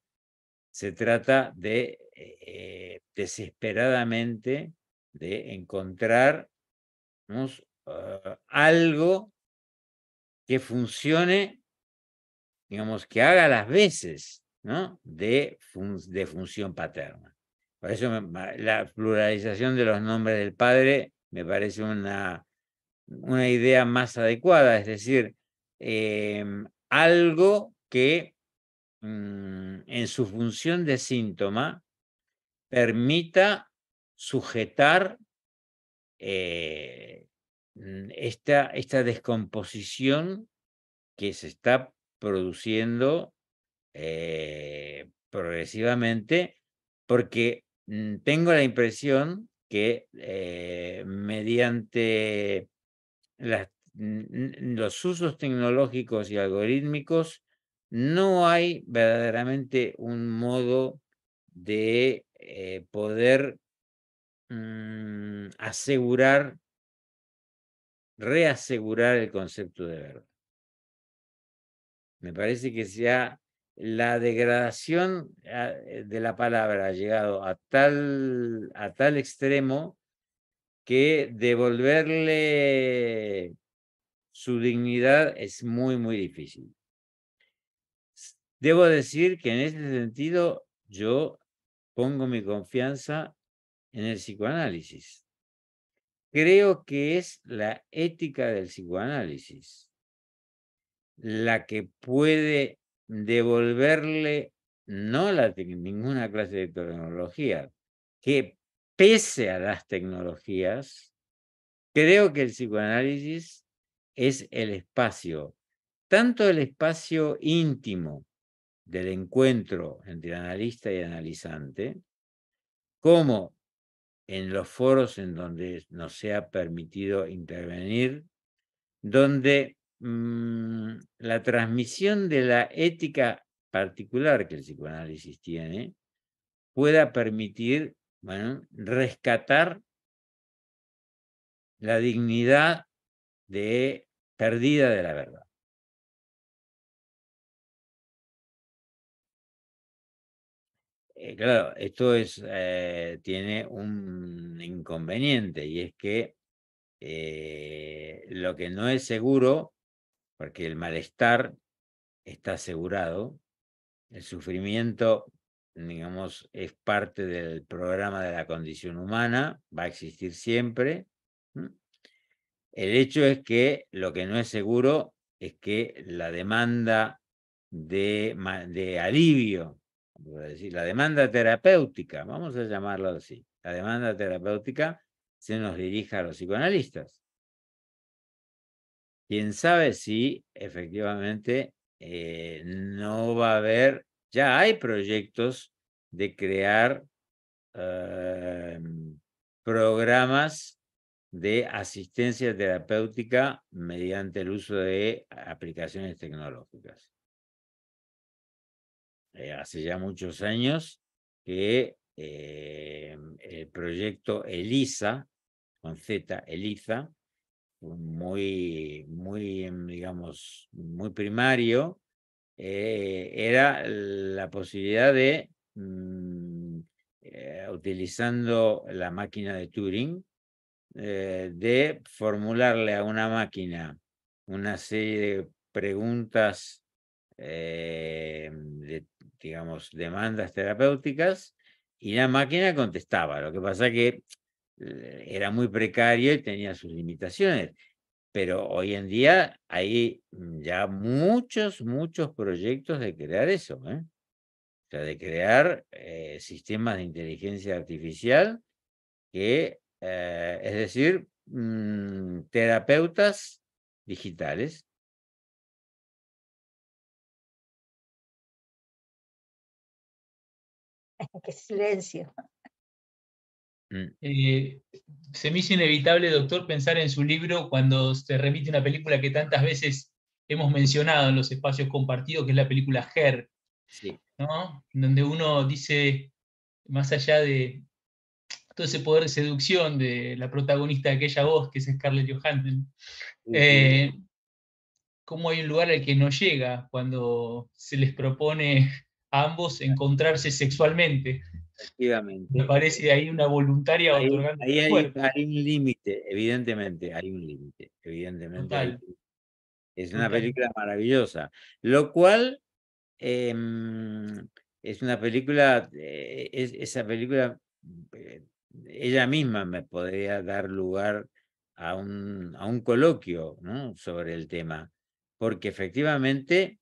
se trata de desesperadamente de encontrar algo que funcione, digamos, que haga las veces, ¿no? de función paterna. Por eso la pluralización de los nombres del padre me parece una idea más adecuada, es decir, algo que en su función de síntoma permita sujetar esta descomposición que se está produciendo progresivamente, porque tengo la impresión que mediante los usos tecnológicos y algorítmicos no hay verdaderamente un modo de poder reasegurar el concepto de verdad. Me parece que la degradación de la palabra ha llegado a tal extremo que devolverle su dignidad es muy, muy difícil. Debo decir que en ese sentido yo pongo mi confianza en el psicoanálisis. Creo que es la ética del psicoanálisis la que puede devolverle no ninguna clase de tecnología, que pese a las tecnologías, creo que el psicoanálisis es el espacio, tanto el espacio íntimo del encuentro entre analista y analizante, como en los foros en donde nos sea permitido intervenir, donde la transmisión de la ética particular que el psicoanálisis tiene pueda permitir, bueno, rescatar la dignidad perdida de la verdad. Claro, esto tiene un inconveniente, y es que lo que no es seguro, porque el malestar está asegurado, el sufrimiento, digamos, es parte del programa de la condición humana, va a existir siempre. El hecho es que lo que no es seguro es que la demanda de alivio, vamos a decir, la demanda terapéutica, vamos a llamarlo así, la demanda terapéutica se nos dirija a los psicoanalistas. Quién sabe si efectivamente no va a haber, ya hay proyectos de crear programas de asistencia terapéutica mediante el uso de aplicaciones tecnológicas. Hace ya muchos años que el proyecto ELISA, con Z, ELISA, digamos, muy primario, era la posibilidad de, utilizando la máquina de Turing, de formularle a una máquina una serie de preguntas, digamos, demandas terapéuticas, y la máquina contestaba. Lo que pasa que era muy precario y tenía sus limitaciones. Pero hoy en día hay ya muchos proyectos de crear eso, ¿eh? O sea, de crear sistemas de inteligencia artificial que, es decir, terapeutas digitales. Qué silencio. Se me hizo inevitable, doctor, pensar en su libro cuando se remite a una película que tantas veces hemos mencionado en los espacios compartidos, que es la película Her, Sí. ¿no? Donde uno dice, más allá de todo ese poder de seducción de la protagonista de aquella voz, que es Scarlett Johansson, cómo hay un lugar al que no llega cuando se les propone a ambos encontrarse sexualmente. Efectivamente. Me parece ahí una voluntaria otorgando Ahí cuerpo. hay un límite, evidentemente, hay un límite. Evidentemente Total. es una Total. película maravillosa, lo cual es una película, esa película, ella misma me podría dar lugar a un coloquio, ¿no?, sobre el tema, porque efectivamente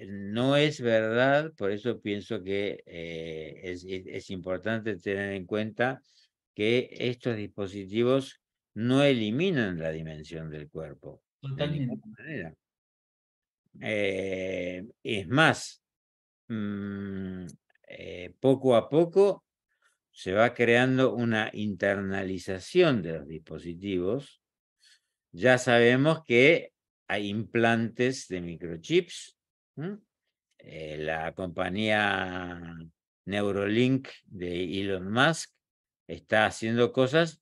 no es verdad. Por eso pienso que es importante tener en cuenta que estos dispositivos no eliminan la dimensión del cuerpo de ninguna Totalmente. manera. Es más, poco a poco se va creando una internalización de los dispositivos. Ya sabemos que hay implantes de microchips. La compañía Neuralink de Elon Musk está haciendo cosas,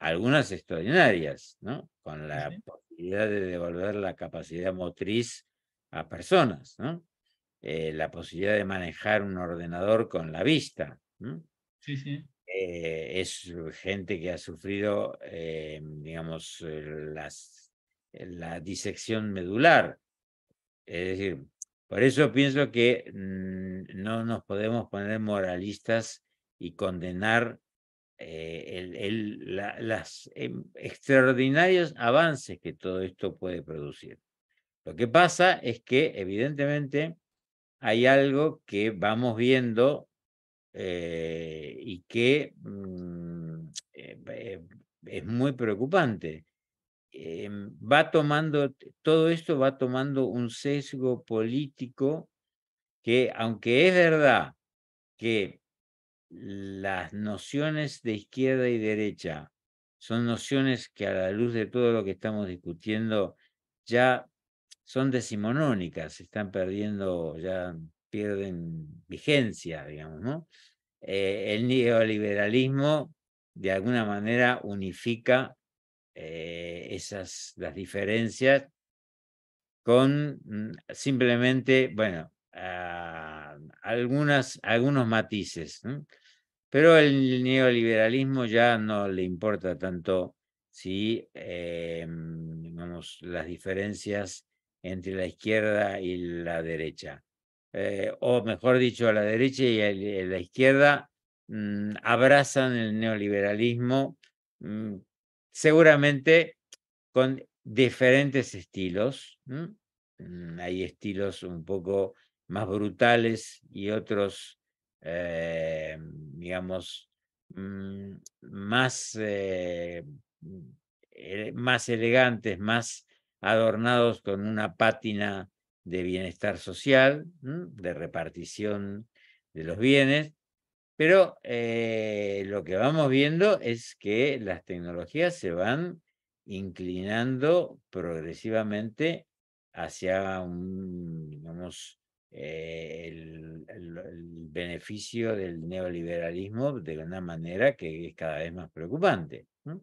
algunas extraordinarias, ¿no?, con la posibilidad de devolver la capacidad motriz a personas, ¿no? La posibilidad de manejar un ordenador con la vista. Sí, sí. Es gente que ha sufrido, digamos, la disección medular. Es decir, por eso pienso que no nos podemos poner moralistas y condenar los extraordinarios avances que todo esto puede producir. Lo que pasa es que evidentemente hay algo que vamos viendo y que es muy preocupante. Todo esto va tomando un sesgo político que, aunque es verdad que las nociones de izquierda y derecha son nociones que a la luz de todo lo que estamos discutiendo ya son decimonónicas, se están perdiendo, ya pierden vigencia, digamos, ¿no? El neoliberalismo de alguna manera unifica las diferencias con simplemente, bueno, algunos matices, ¿no? Pero el neoliberalismo ya no le importa tanto si, digamos, las diferencias entre la izquierda y la derecha. O mejor dicho, la derecha y la izquierda abrazan el neoliberalismo, mm, seguramente con diferentes estilos. Hay estilos un poco más brutales y otros, digamos, más, más elegantes, más adornados con una pátina de bienestar social, de repartición de los bienes. Pero lo que vamos viendo es que las tecnologías se van inclinando progresivamente hacia digamos, el beneficio del neoliberalismo de una manera que es cada vez más preocupante, ¿no?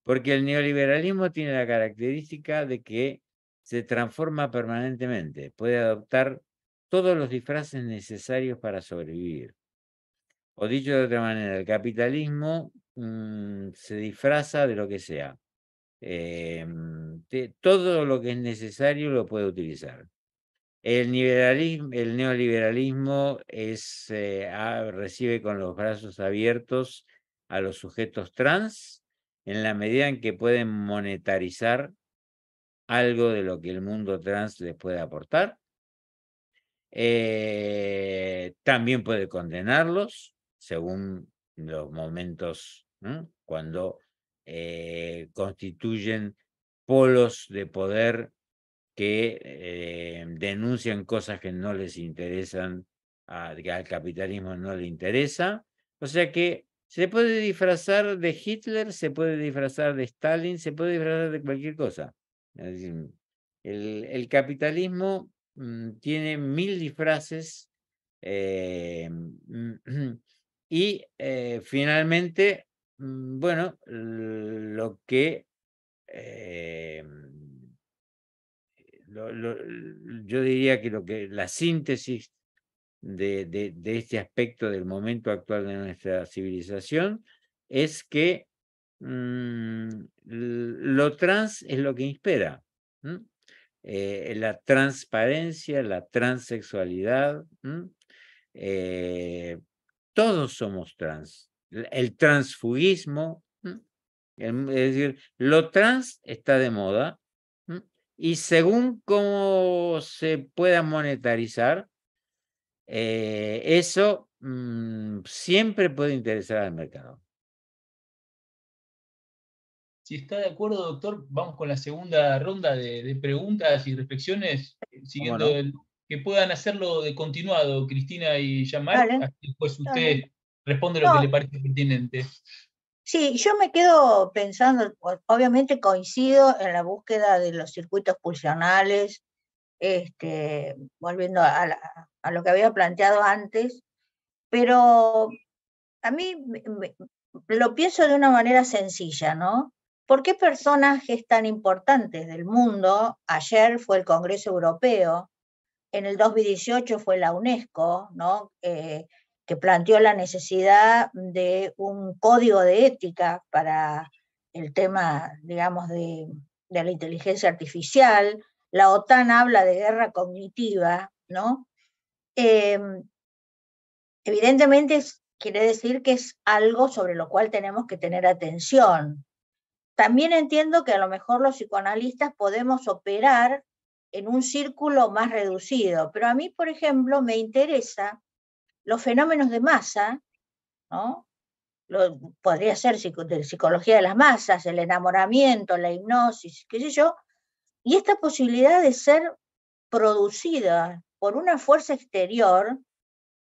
Porque el neoliberalismo tiene la característica de que se transforma permanentemente, puede adoptar todos los disfraces necesarios para sobrevivir. O dicho de otra manera, el capitalismo se disfraza de lo que sea. Todo lo que es necesario lo puede utilizar. El neoliberalismo recibe con los brazos abiertos a los sujetos trans en la medida en que pueden monetarizar algo de lo que el mundo trans les puede aportar. También puede condenarlos según los momentos, ¿no? Cuando constituyen polos de poder que denuncian cosas que no les interesan, que al capitalismo no le interesa. O sea que se puede disfrazar de Hitler, se puede disfrazar de Stalin, se puede disfrazar de cualquier cosa. Es decir, el capitalismo tiene 1000 disfraces y finalmente, bueno, lo que yo diría que la síntesis de este aspecto del momento actual de nuestra civilización es que lo trans es lo que inspira. La transparencia, la transexualidad. Todos somos trans. El transfugismo, es decir, lo trans está de moda. Y según cómo se pueda monetarizar, eso siempre puede interesar al mercado. Si está de acuerdo, doctor, vamos con la segunda ronda de preguntas y reflexiones, siguiendo que puedan hacerlo de continuado, Cristina y Jean-Marc, Dale, así después usted dale. responde lo No, que le parece pertinente. sí, yo me quedo pensando, obviamente coincido en la búsqueda de los circuitos pulsionales, volviendo a lo que había planteado antes, pero a mí lo pienso de una manera sencilla, ¿no? ¿Por qué personajes tan importantes del mundo? Ayer fue el Congreso Europeo, en el 2018 fue la UNESCO, ¿no? Que planteó la necesidad de un código de ética para el tema, digamos, de la inteligencia artificial. La OTAN habla de guerra cognitiva, ¿no? Evidentemente quiere decir que es algo sobre lo cual tenemos que tener atención. También entiendo que a lo mejor los psicoanalistas podemos operar en un círculo más reducido. Pero a mí, por ejemplo, me interesa los fenómenos de masa, ¿no? Podría ser de psicología de las masas, el enamoramiento, la hipnosis, qué sé yo, y esta posibilidad de ser producida por una fuerza exterior,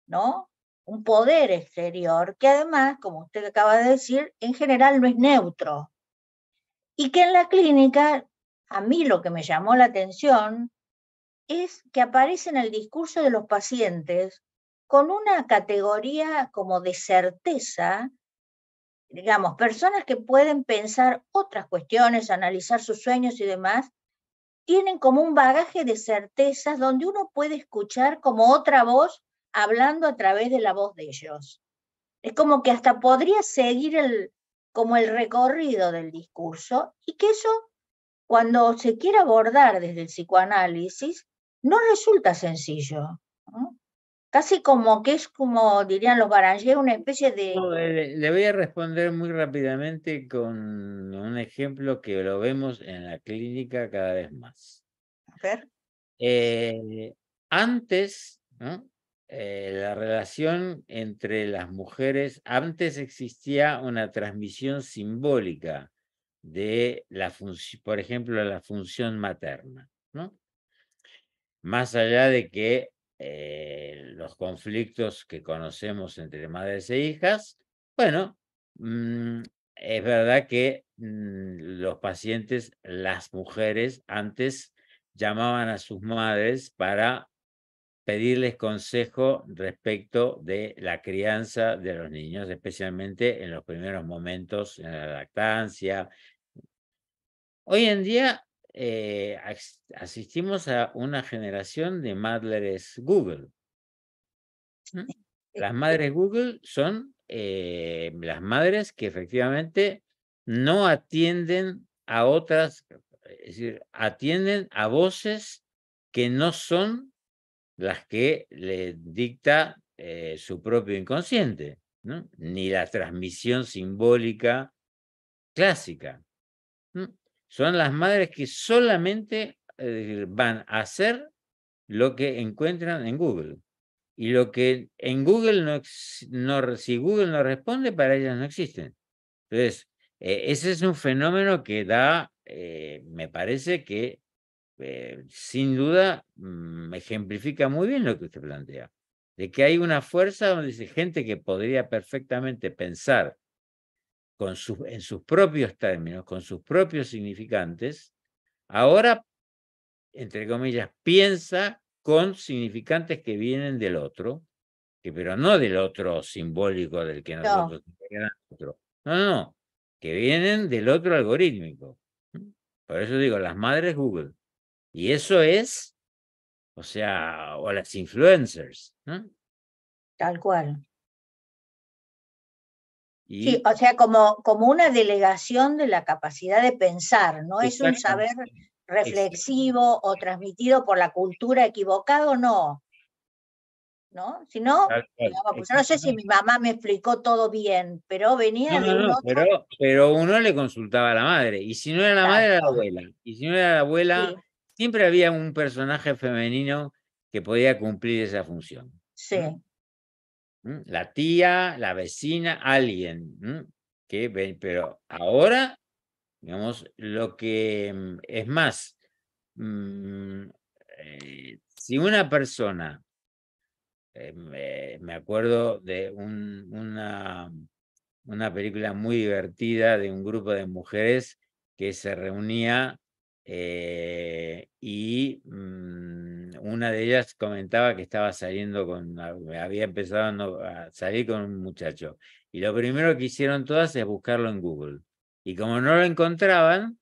¿no? Un poder exterior, que además, como usted acaba de decir, en general no es neutro. Y que en la clínica, a mí lo que me llamó la atención es que aparece en el discurso de los pacientes con una categoría como de certeza, digamos, personas que pueden pensar otras cuestiones, analizar sus sueños y demás, tienen como un bagaje de certezas donde uno puede escuchar como otra voz hablando a través de la voz de ellos. Es como que hasta podría seguir como el recorrido del discurso, y que eso, cuando se quiere abordar desde el psicoanálisis, no resulta sencillo, ¿no? Casi como que es, como dirían los Baranger, una especie de... No, le voy a responder muy rápidamente con un ejemplo que lo vemos en la clínica cada vez más. A ver. Antes, ¿no? La relación entre las mujeres, antes existía una transmisión simbólica de la función, por ejemplo, la función materna, ¿no? Más allá de que los conflictos que conocemos entre madres e hijas, bueno, es verdad que los pacientes, las mujeres, antes llamaban a sus madres para pedirles consejo respecto de la crianza de los niños, especialmente en los primeros momentos en la lactancia. Hoy en día asistimos a una generación de madres Google. Las madres Google son las madres que efectivamente no atienden a otras, es decir, atienden a voces que no son las que le dicta su propio inconsciente, ¿no? Ni la transmisión simbólica clásica. Son las madres que solamente van a hacer lo que encuentran en Google. Y lo que en Google si Google no responde, para ellas no existen. Entonces, ese es un fenómeno que da, me parece que sin duda ejemplifica muy bien lo que usted plantea, de que hay una fuerza donde dice gente que podría perfectamente pensar en sus propios términos, con sus propios significantes, ahora, entre comillas, piensa con significantes que vienen del otro, pero no del otro simbólico del que nosotros no, no, que vienen del otro algorítmico. Por eso digo, las madres Google. Y eso es, o sea, o las influencers, ¿no? Tal cual. Y, sí, o sea, como una delegación de la capacidad de pensar, no es un saber reflexivo o transmitido por la cultura equivocado, no. ¿No? Si no, digamos, pues yo no sé si mi mamá me explicó todo bien, pero venía de un otro... pero uno le consultaba a la madre, y si no era la madre, era la abuela. Y si no era la abuela, sí, siempre había un personaje femenino que podía cumplir esa función. Sí. La tía, la vecina, alguien. Pero ahora, digamos, lo que es más, si una persona, me acuerdo de una película muy divertida de un grupo de mujeres que se reunía y una de ellas comentaba que estaba saliendo había empezado a salir con un muchacho. Y lo primero que hicieron todas es buscarlo en Google. Y como no lo encontraban,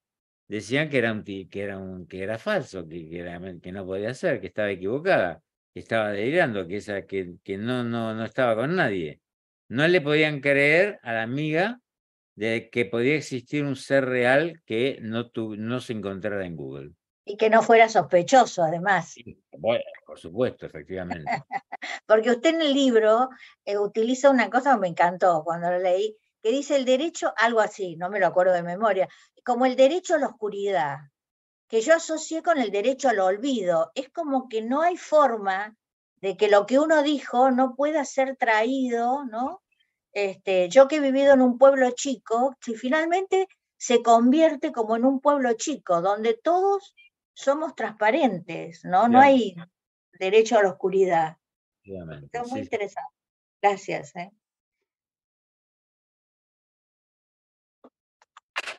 decían que era falso, que no podía ser, que estaba equivocada, que estaba delirando, que no estaba con nadie. No le podían creer a la amiga de que podía existir un ser real que no se encontrara en Google. Y que no fuera sospechoso, además. Sí, bueno, por supuesto, efectivamente. Porque usted en el libro utiliza una cosa que me encantó cuando lo leí, que dice el derecho, algo así, no me lo acuerdo de memoria, como el derecho a la oscuridad. que yo asocié con el derecho al olvido. Es como que no hay forma de que lo que uno dijo no pueda ser traído, ¿no? Yo que he vivido en un pueblo chico, si finalmente se convierte como en un pueblo chico, donde todos somos transparentes, ¿no? No hay derecho a la oscuridad. Es muy interesante. Gracias.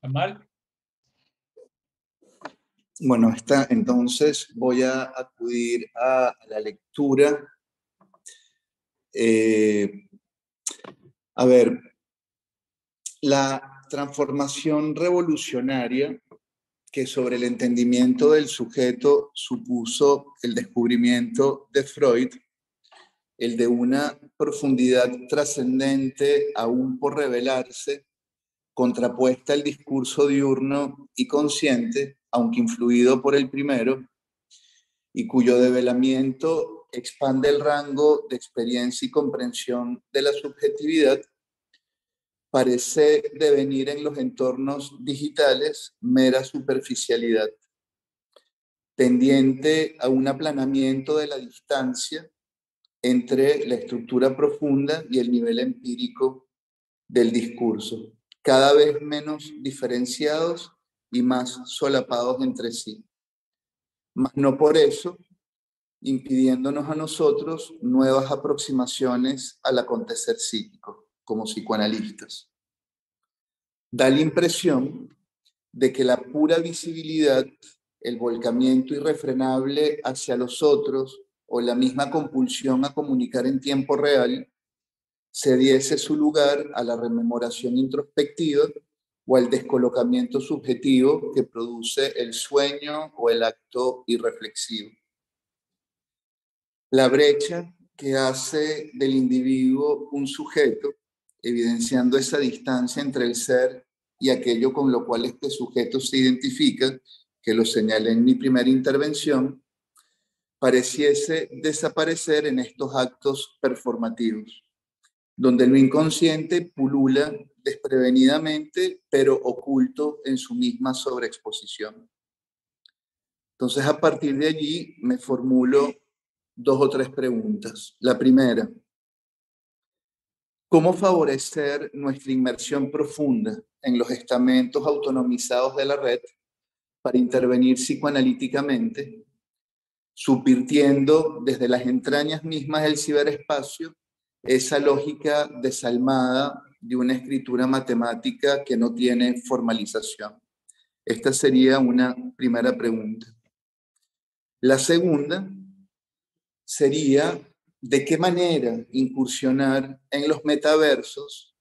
Amal. Bueno, entonces voy a acudir a la lectura. A ver, la transformación revolucionaria que sobre el entendimiento del sujeto supuso el descubrimiento de Freud, el de una profundidad trascendente aún por revelarse, contrapuesta al discurso diurno y consciente, aunque influido por el primero, y cuyo develamiento expande el rango de experiencia y comprensión de la subjetividad, parece devenir en los entornos digitales mera superficialidad, tendiente a un aplanamiento de la distancia entre la estructura profunda y el nivel empírico del discurso, cada vez menos diferenciados y más solapados entre sí. Mas no por eso impidiéndonos a nosotros nuevas aproximaciones al acontecer psíquico, como psicoanalistas. Da la impresión de que la pura visibilidad, el volcamiento irrefrenable hacia los otros o la misma compulsión a comunicar en tiempo real cediese su lugar a la rememoración introspectiva o al descolocamiento subjetivo que produce el sueño o el acto irreflexivo. La brecha que hace del individuo un sujeto, evidenciando esa distancia entre el ser y aquello con lo cual este sujeto se identifica, que lo señalé en mi primera intervención, pareciese desaparecer en estos actos performativos, donde lo inconsciente pulula desprevenidamente, pero oculto en su misma sobreexposición. Entonces, a partir de allí, me formulo 2 o 3 preguntas. La primera, ¿cómo favorecer nuestra inmersión profunda en los estamentos autonomizados de la red para intervenir psicoanalíticamente, subvirtiendo desde las entrañas mismas del ciberespacio esa lógica desalmada de una escritura matemática que no tiene formalización? Esta sería una primera pregunta. La segunda sería de qué manera incursionar en los metaversos,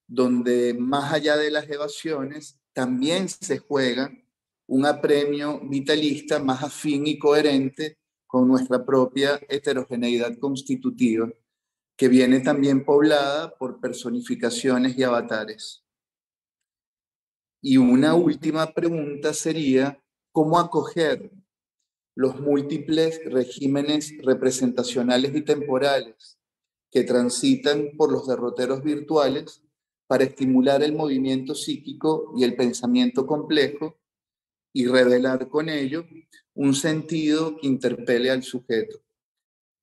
donde más allá de las evasiones también se juega un apremio vitalista más afín y coherente con nuestra propia heterogeneidad constitutiva, que viene también poblada por personificaciones y avatares. Y una última pregunta sería, ¿cómo acoger los múltiples regímenes representacionales y temporales que transitan por los derroteros virtuales para estimular el movimiento psíquico y el pensamiento complejo y revelar con ello un sentido que interpele al sujeto,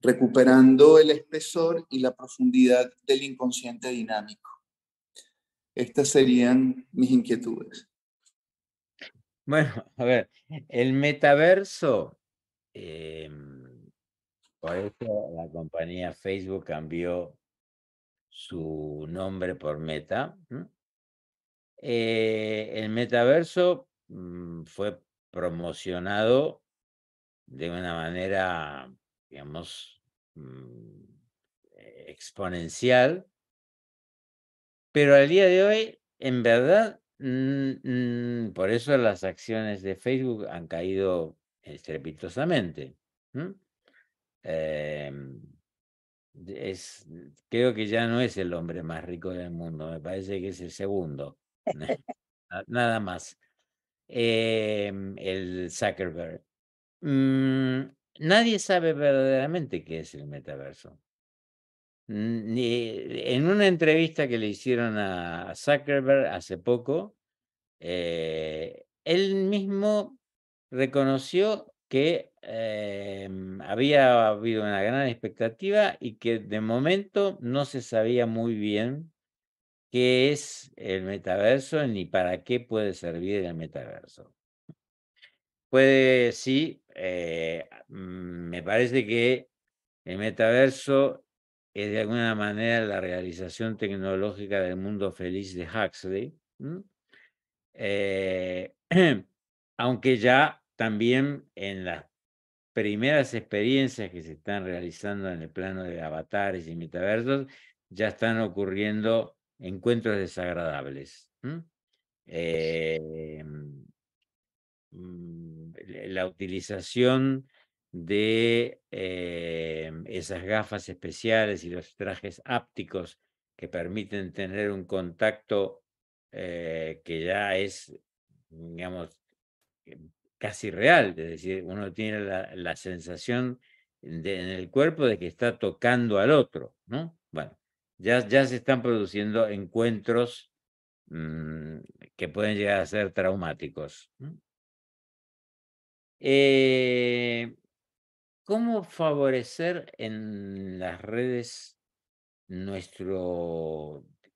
recuperando el espesor y la profundidad del inconsciente dinámico? Estas serían mis inquietudes. Bueno, a ver, el metaverso, por eso la compañía Facebook cambió su nombre por Meta. El metaverso fue promocionado de una manera, digamos, exponencial, pero al día de hoy, en verdad, por eso las acciones de Facebook han caído estrepitosamente. Creo que ya no es el hombre más rico del mundo, me parece que es el segundo, nada más, el Zuckerberg. Nadie sabe verdaderamente qué es el metaverso. En una entrevista que le hicieron a Zuckerberg hace poco, él mismo reconoció que había habido una gran expectativa y que de momento no se sabía muy bien qué es el metaverso ni para qué puede servir el metaverso. Puede, sí, me parece que el metaverso es de alguna manera la realización tecnológica del mundo feliz de Huxley. Aunque ya también en las primeras experiencias que se están realizando en el plano de avatares y metaversos, ya están ocurriendo encuentros desagradables. La utilización de esas gafas especiales y los trajes ápticos que permiten tener un contacto que ya es, digamos, casi real, es decir, uno tiene la sensación en el cuerpo de que está tocando al otro, ¿no? Bueno, ya se están produciendo encuentros que pueden llegar a ser traumáticos. ¿Cómo favorecer en las redes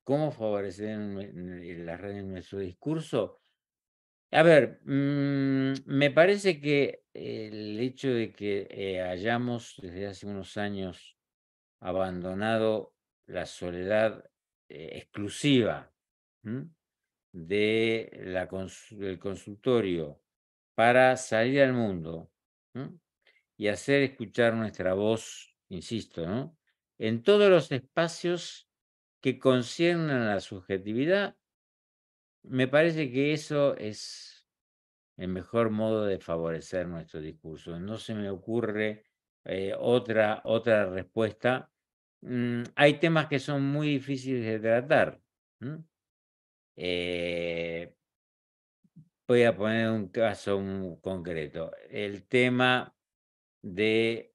cómo favorecer en las redes nuestro discurso? A ver, me parece que el hecho de que hayamos desde hace unos años abandonado la soledad exclusiva del consultorio para salir al mundo y hacer escuchar nuestra voz, insisto, ¿no? En todos los espacios que conciernen a la subjetividad, me parece que eso es el mejor modo de favorecer nuestro discurso. No se me ocurre otra respuesta. Hay temas que son muy difíciles de tratar. Voy a poner un caso concreto. El tema de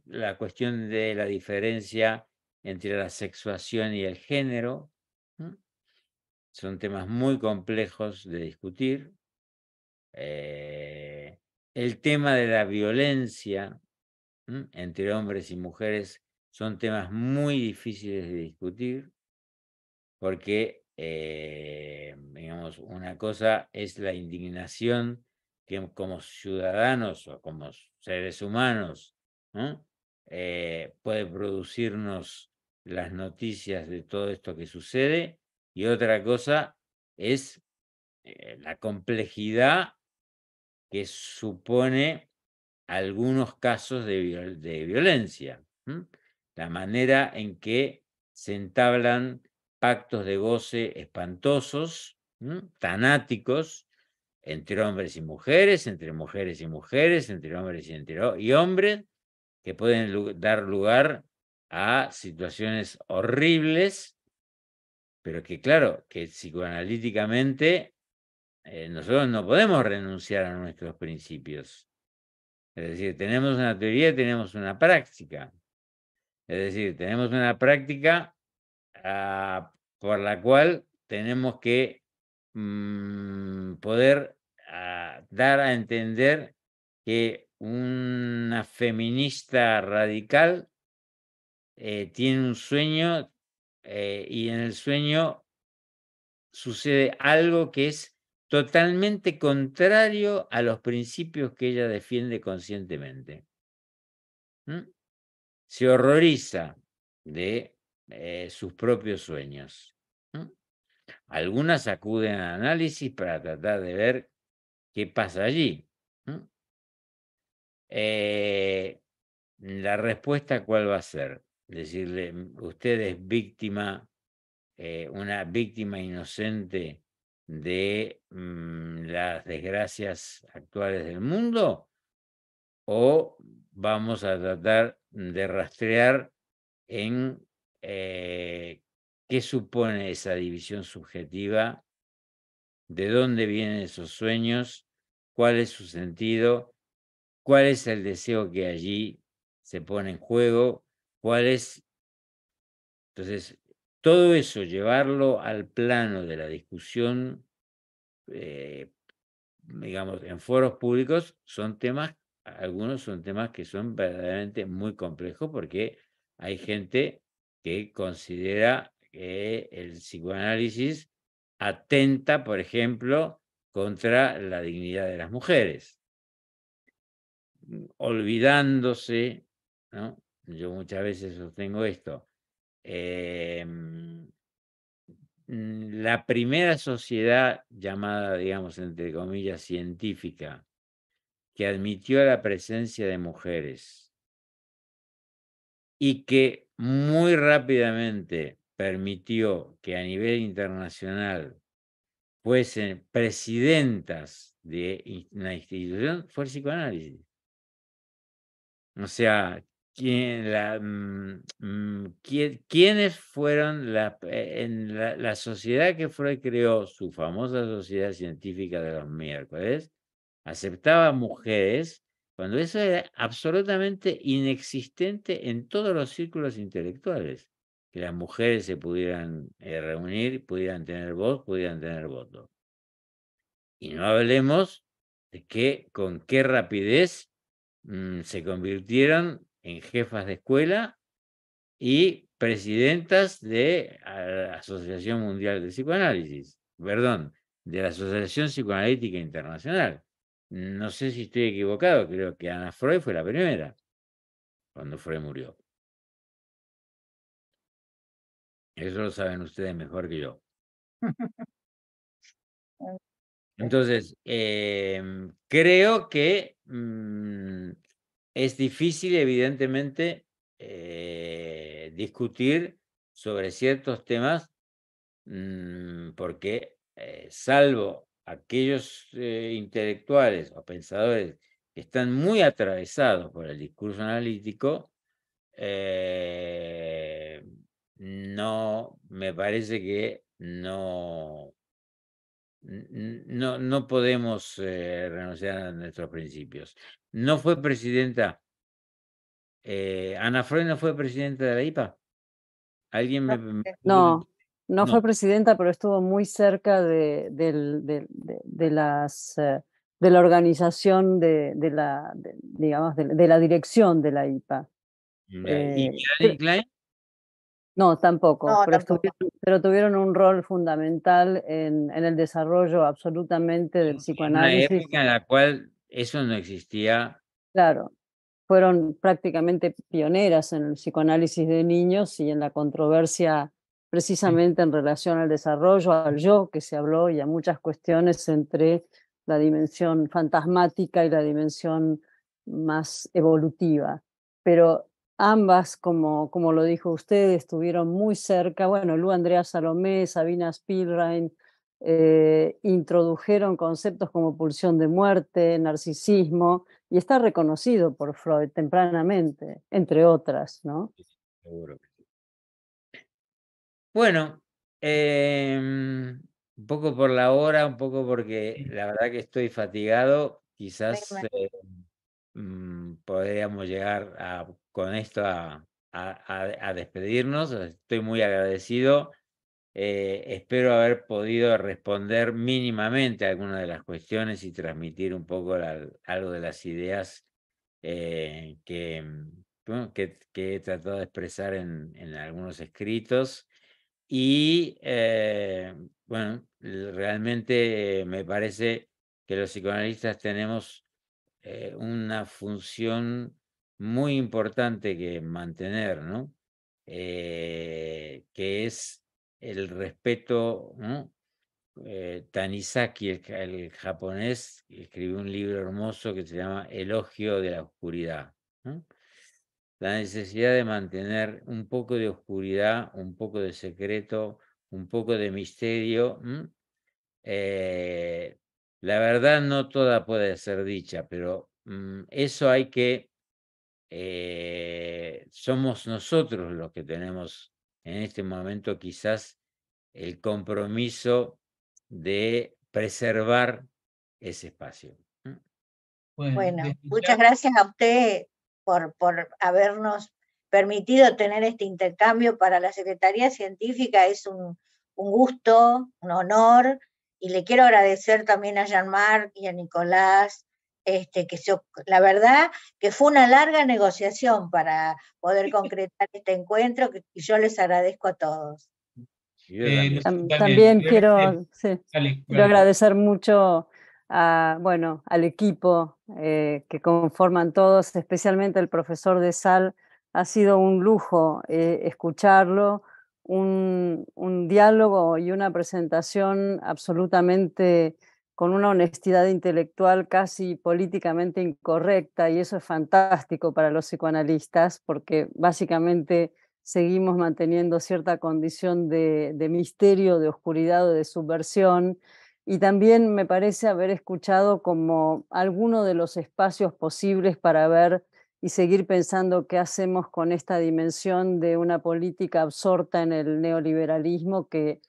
la cuestión de la diferencia entre la sexuación y el género. Son temas muy complejos de discutir. El tema de la violencia entre hombres y mujeres son temas muy difíciles de discutir porque, digamos, una cosa es la indignación que como ciudadanos o como seres humanos puede producirnos las noticias de todo esto que sucede, y otra cosa es la complejidad que supone algunos casos de violencia. La manera en que se entablan pactos de goce espantosos, tanáticos, entre hombres y mujeres, entre mujeres y mujeres, entre hombres y hombres, que pueden dar lugar a situaciones horribles, pero que claro, que psicoanalíticamente nosotros no podemos renunciar a nuestros principios. Es decir, tenemos una teoría y tenemos una práctica. Es decir, tenemos una práctica por la cual tenemos que poder dar a entender que una feminista radical tiene un sueño y en el sueño sucede algo que es totalmente contrario a los principios que ella defiende conscientemente. Se horroriza de sus propios sueños. Algunas acuden al análisis para tratar de ver qué pasa allí. La respuesta, ¿cuál va a ser? Decirle, usted es víctima, una víctima inocente de las desgracias actuales del mundo, o vamos a tratar de rastrear en qué supone esa división subjetiva, de dónde vienen esos sueños, cuál es su sentido, cuál es el deseo que allí se pone en juego, cuál es. Entonces, todo eso, llevarlo al plano de la discusión digamos, en foros públicos, algunos son temas que son verdaderamente muy complejos porque hay gente que considera que el psicoanálisis atenta, por ejemplo, contra la dignidad de las mujeres, olvidándose, ¿no? Yo muchas veces sostengo esto. La primera sociedad llamada, digamos, entre comillas, científica, que admitió la presencia de mujeres y que muy rápidamente permitió que a nivel internacional fuesen presidentas de una institución, fue el psicoanálisis. O sea, ¿quiénes fueron en la sociedad que Freud creó, su famosa Sociedad Científica de los Miércoles? Aceptaba mujeres cuando eso era absolutamente inexistente en todos los círculos intelectuales, que las mujeres se pudieran reunir, pudieran tener voz, pudieran tener voto. Y no hablemos de con qué rapidez se convirtieron en jefas de escuela y presidentas de la Asociación Mundial de Psicoanálisis, perdón, de la Asociación Psicoanalítica Internacional. No sé si estoy equivocado, creo que Ana Freud fue la primera, cuando Freud murió. Eso lo saben ustedes mejor que yo. Entonces, creo que es difícil, evidentemente, discutir sobre ciertos temas, porque salvo aquellos intelectuales o pensadores que están muy atravesados por el discurso analítico, no, me parece que no podemos renunciar a nuestros principios. No fue presidenta, Ana Freud no fue presidenta de la IPA. ¿Alguien me No, no No. fue presidenta, pero estuvo muy cerca de la organización digamos, de la dirección de la IPA. ¿Y Melanie Klein? No, tampoco, No, pero, tampoco. pero tuvieron un rol fundamental en el desarrollo absolutamente del En una psicoanálisis. época en la cual eso no existía. Claro, fueron prácticamente pioneras en el psicoanálisis de niños y en la controversia precisamente en relación al desarrollo, al yo que se habló y a muchas cuestiones entre la dimensión fantasmática y la dimensión más evolutiva. Pero ambas, como lo dijo usted, estuvieron muy cerca. Bueno, Lu Andrea Salomé, Sabina Spielrein, introdujeron conceptos como pulsión de muerte, narcisismo, y está reconocido por Freud tempranamente, entre otras, ¿no? Seguro que sí. Bueno, un poco por la hora, un poco porque la verdad que estoy fatigado. Quizás podríamos llegar con esto a despedirnos. Estoy muy agradecido. Espero haber podido responder mínimamente a algunas de las cuestiones y transmitir un poco algo de las ideas que he tratado de expresar en algunos escritos. Y bueno, realmente me parece que los psicoanalistas tenemos una función muy importante que mantener, ¿no? Que es el respeto, ¿no? Tanizaki, el japonés, escribió un libro hermoso que se llama Elogio de la Oscuridad, ¿no? La necesidad de mantener un poco de oscuridad, un poco de secreto, un poco de misterio. La verdad no toda puede ser dicha, pero eso hay que... somos nosotros los que tenemos en este momento quizás el compromiso de preservar ese espacio. Bueno, muchas gracias a usted por habernos permitido tener este intercambio para la Secretaría Científica. Es un gusto, un honor, y le quiero agradecer también a Jean-Marc y a Nicolás, la verdad que fue una larga negociación para poder concretar este encuentro, y yo les agradezco a todos. También quiero, sí, Dale, quiero agradecer mucho al equipo que conforman todos, especialmente el profesor de Sal. Ha sido un lujo escucharlo, un diálogo y una presentación absolutamente con una honestidad intelectual casi políticamente incorrecta, y eso es fantástico para los psicoanalistas, porque básicamente seguimos manteniendo cierta condición de misterio, de oscuridad o de subversión, y también me parece haber escuchado como alguno de los espacios posibles para ver y seguir pensando qué hacemos con esta dimensión de una política absorta en el neoliberalismo que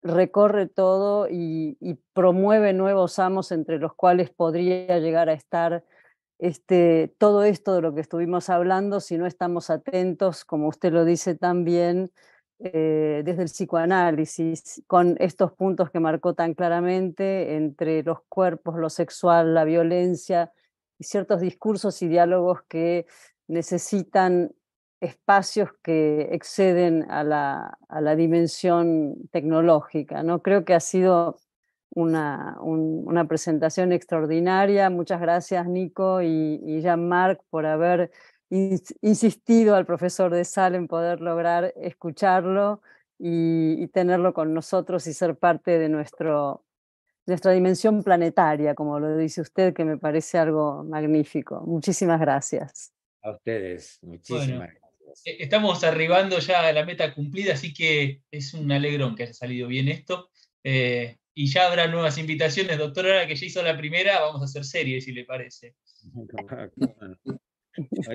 recorre todo y promueve nuevos amos, entre los cuales podría llegar a estar todo esto de lo que estuvimos hablando, si no estamos atentos, como usted lo dice también, desde el psicoanálisis, con estos puntos que marcó tan claramente entre los cuerpos, lo sexual, la violencia y ciertos discursos y diálogos que necesitan espacios que exceden a la dimensión tecnológica, ¿no? Creo que ha sido una presentación extraordinaria. Muchas gracias, Nico y Jean-Marc, por haber insistido al profesor de Sal en poder lograr escucharlo y tenerlo con nosotros y ser parte de nuestra dimensión planetaria, como lo dice usted, que me parece algo magnífico. Muchísimas gracias. A ustedes, muchísimas gracias. Estamos arribando ya a la meta cumplida, así que es un alegrón que haya salido bien esto. Y ya habrá nuevas invitaciones, doctor. Ahora que ya hizo la primera, vamos a hacer series, si le parece. Muy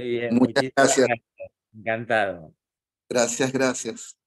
bien, Muchas gracias. Encantado. Gracias, gracias.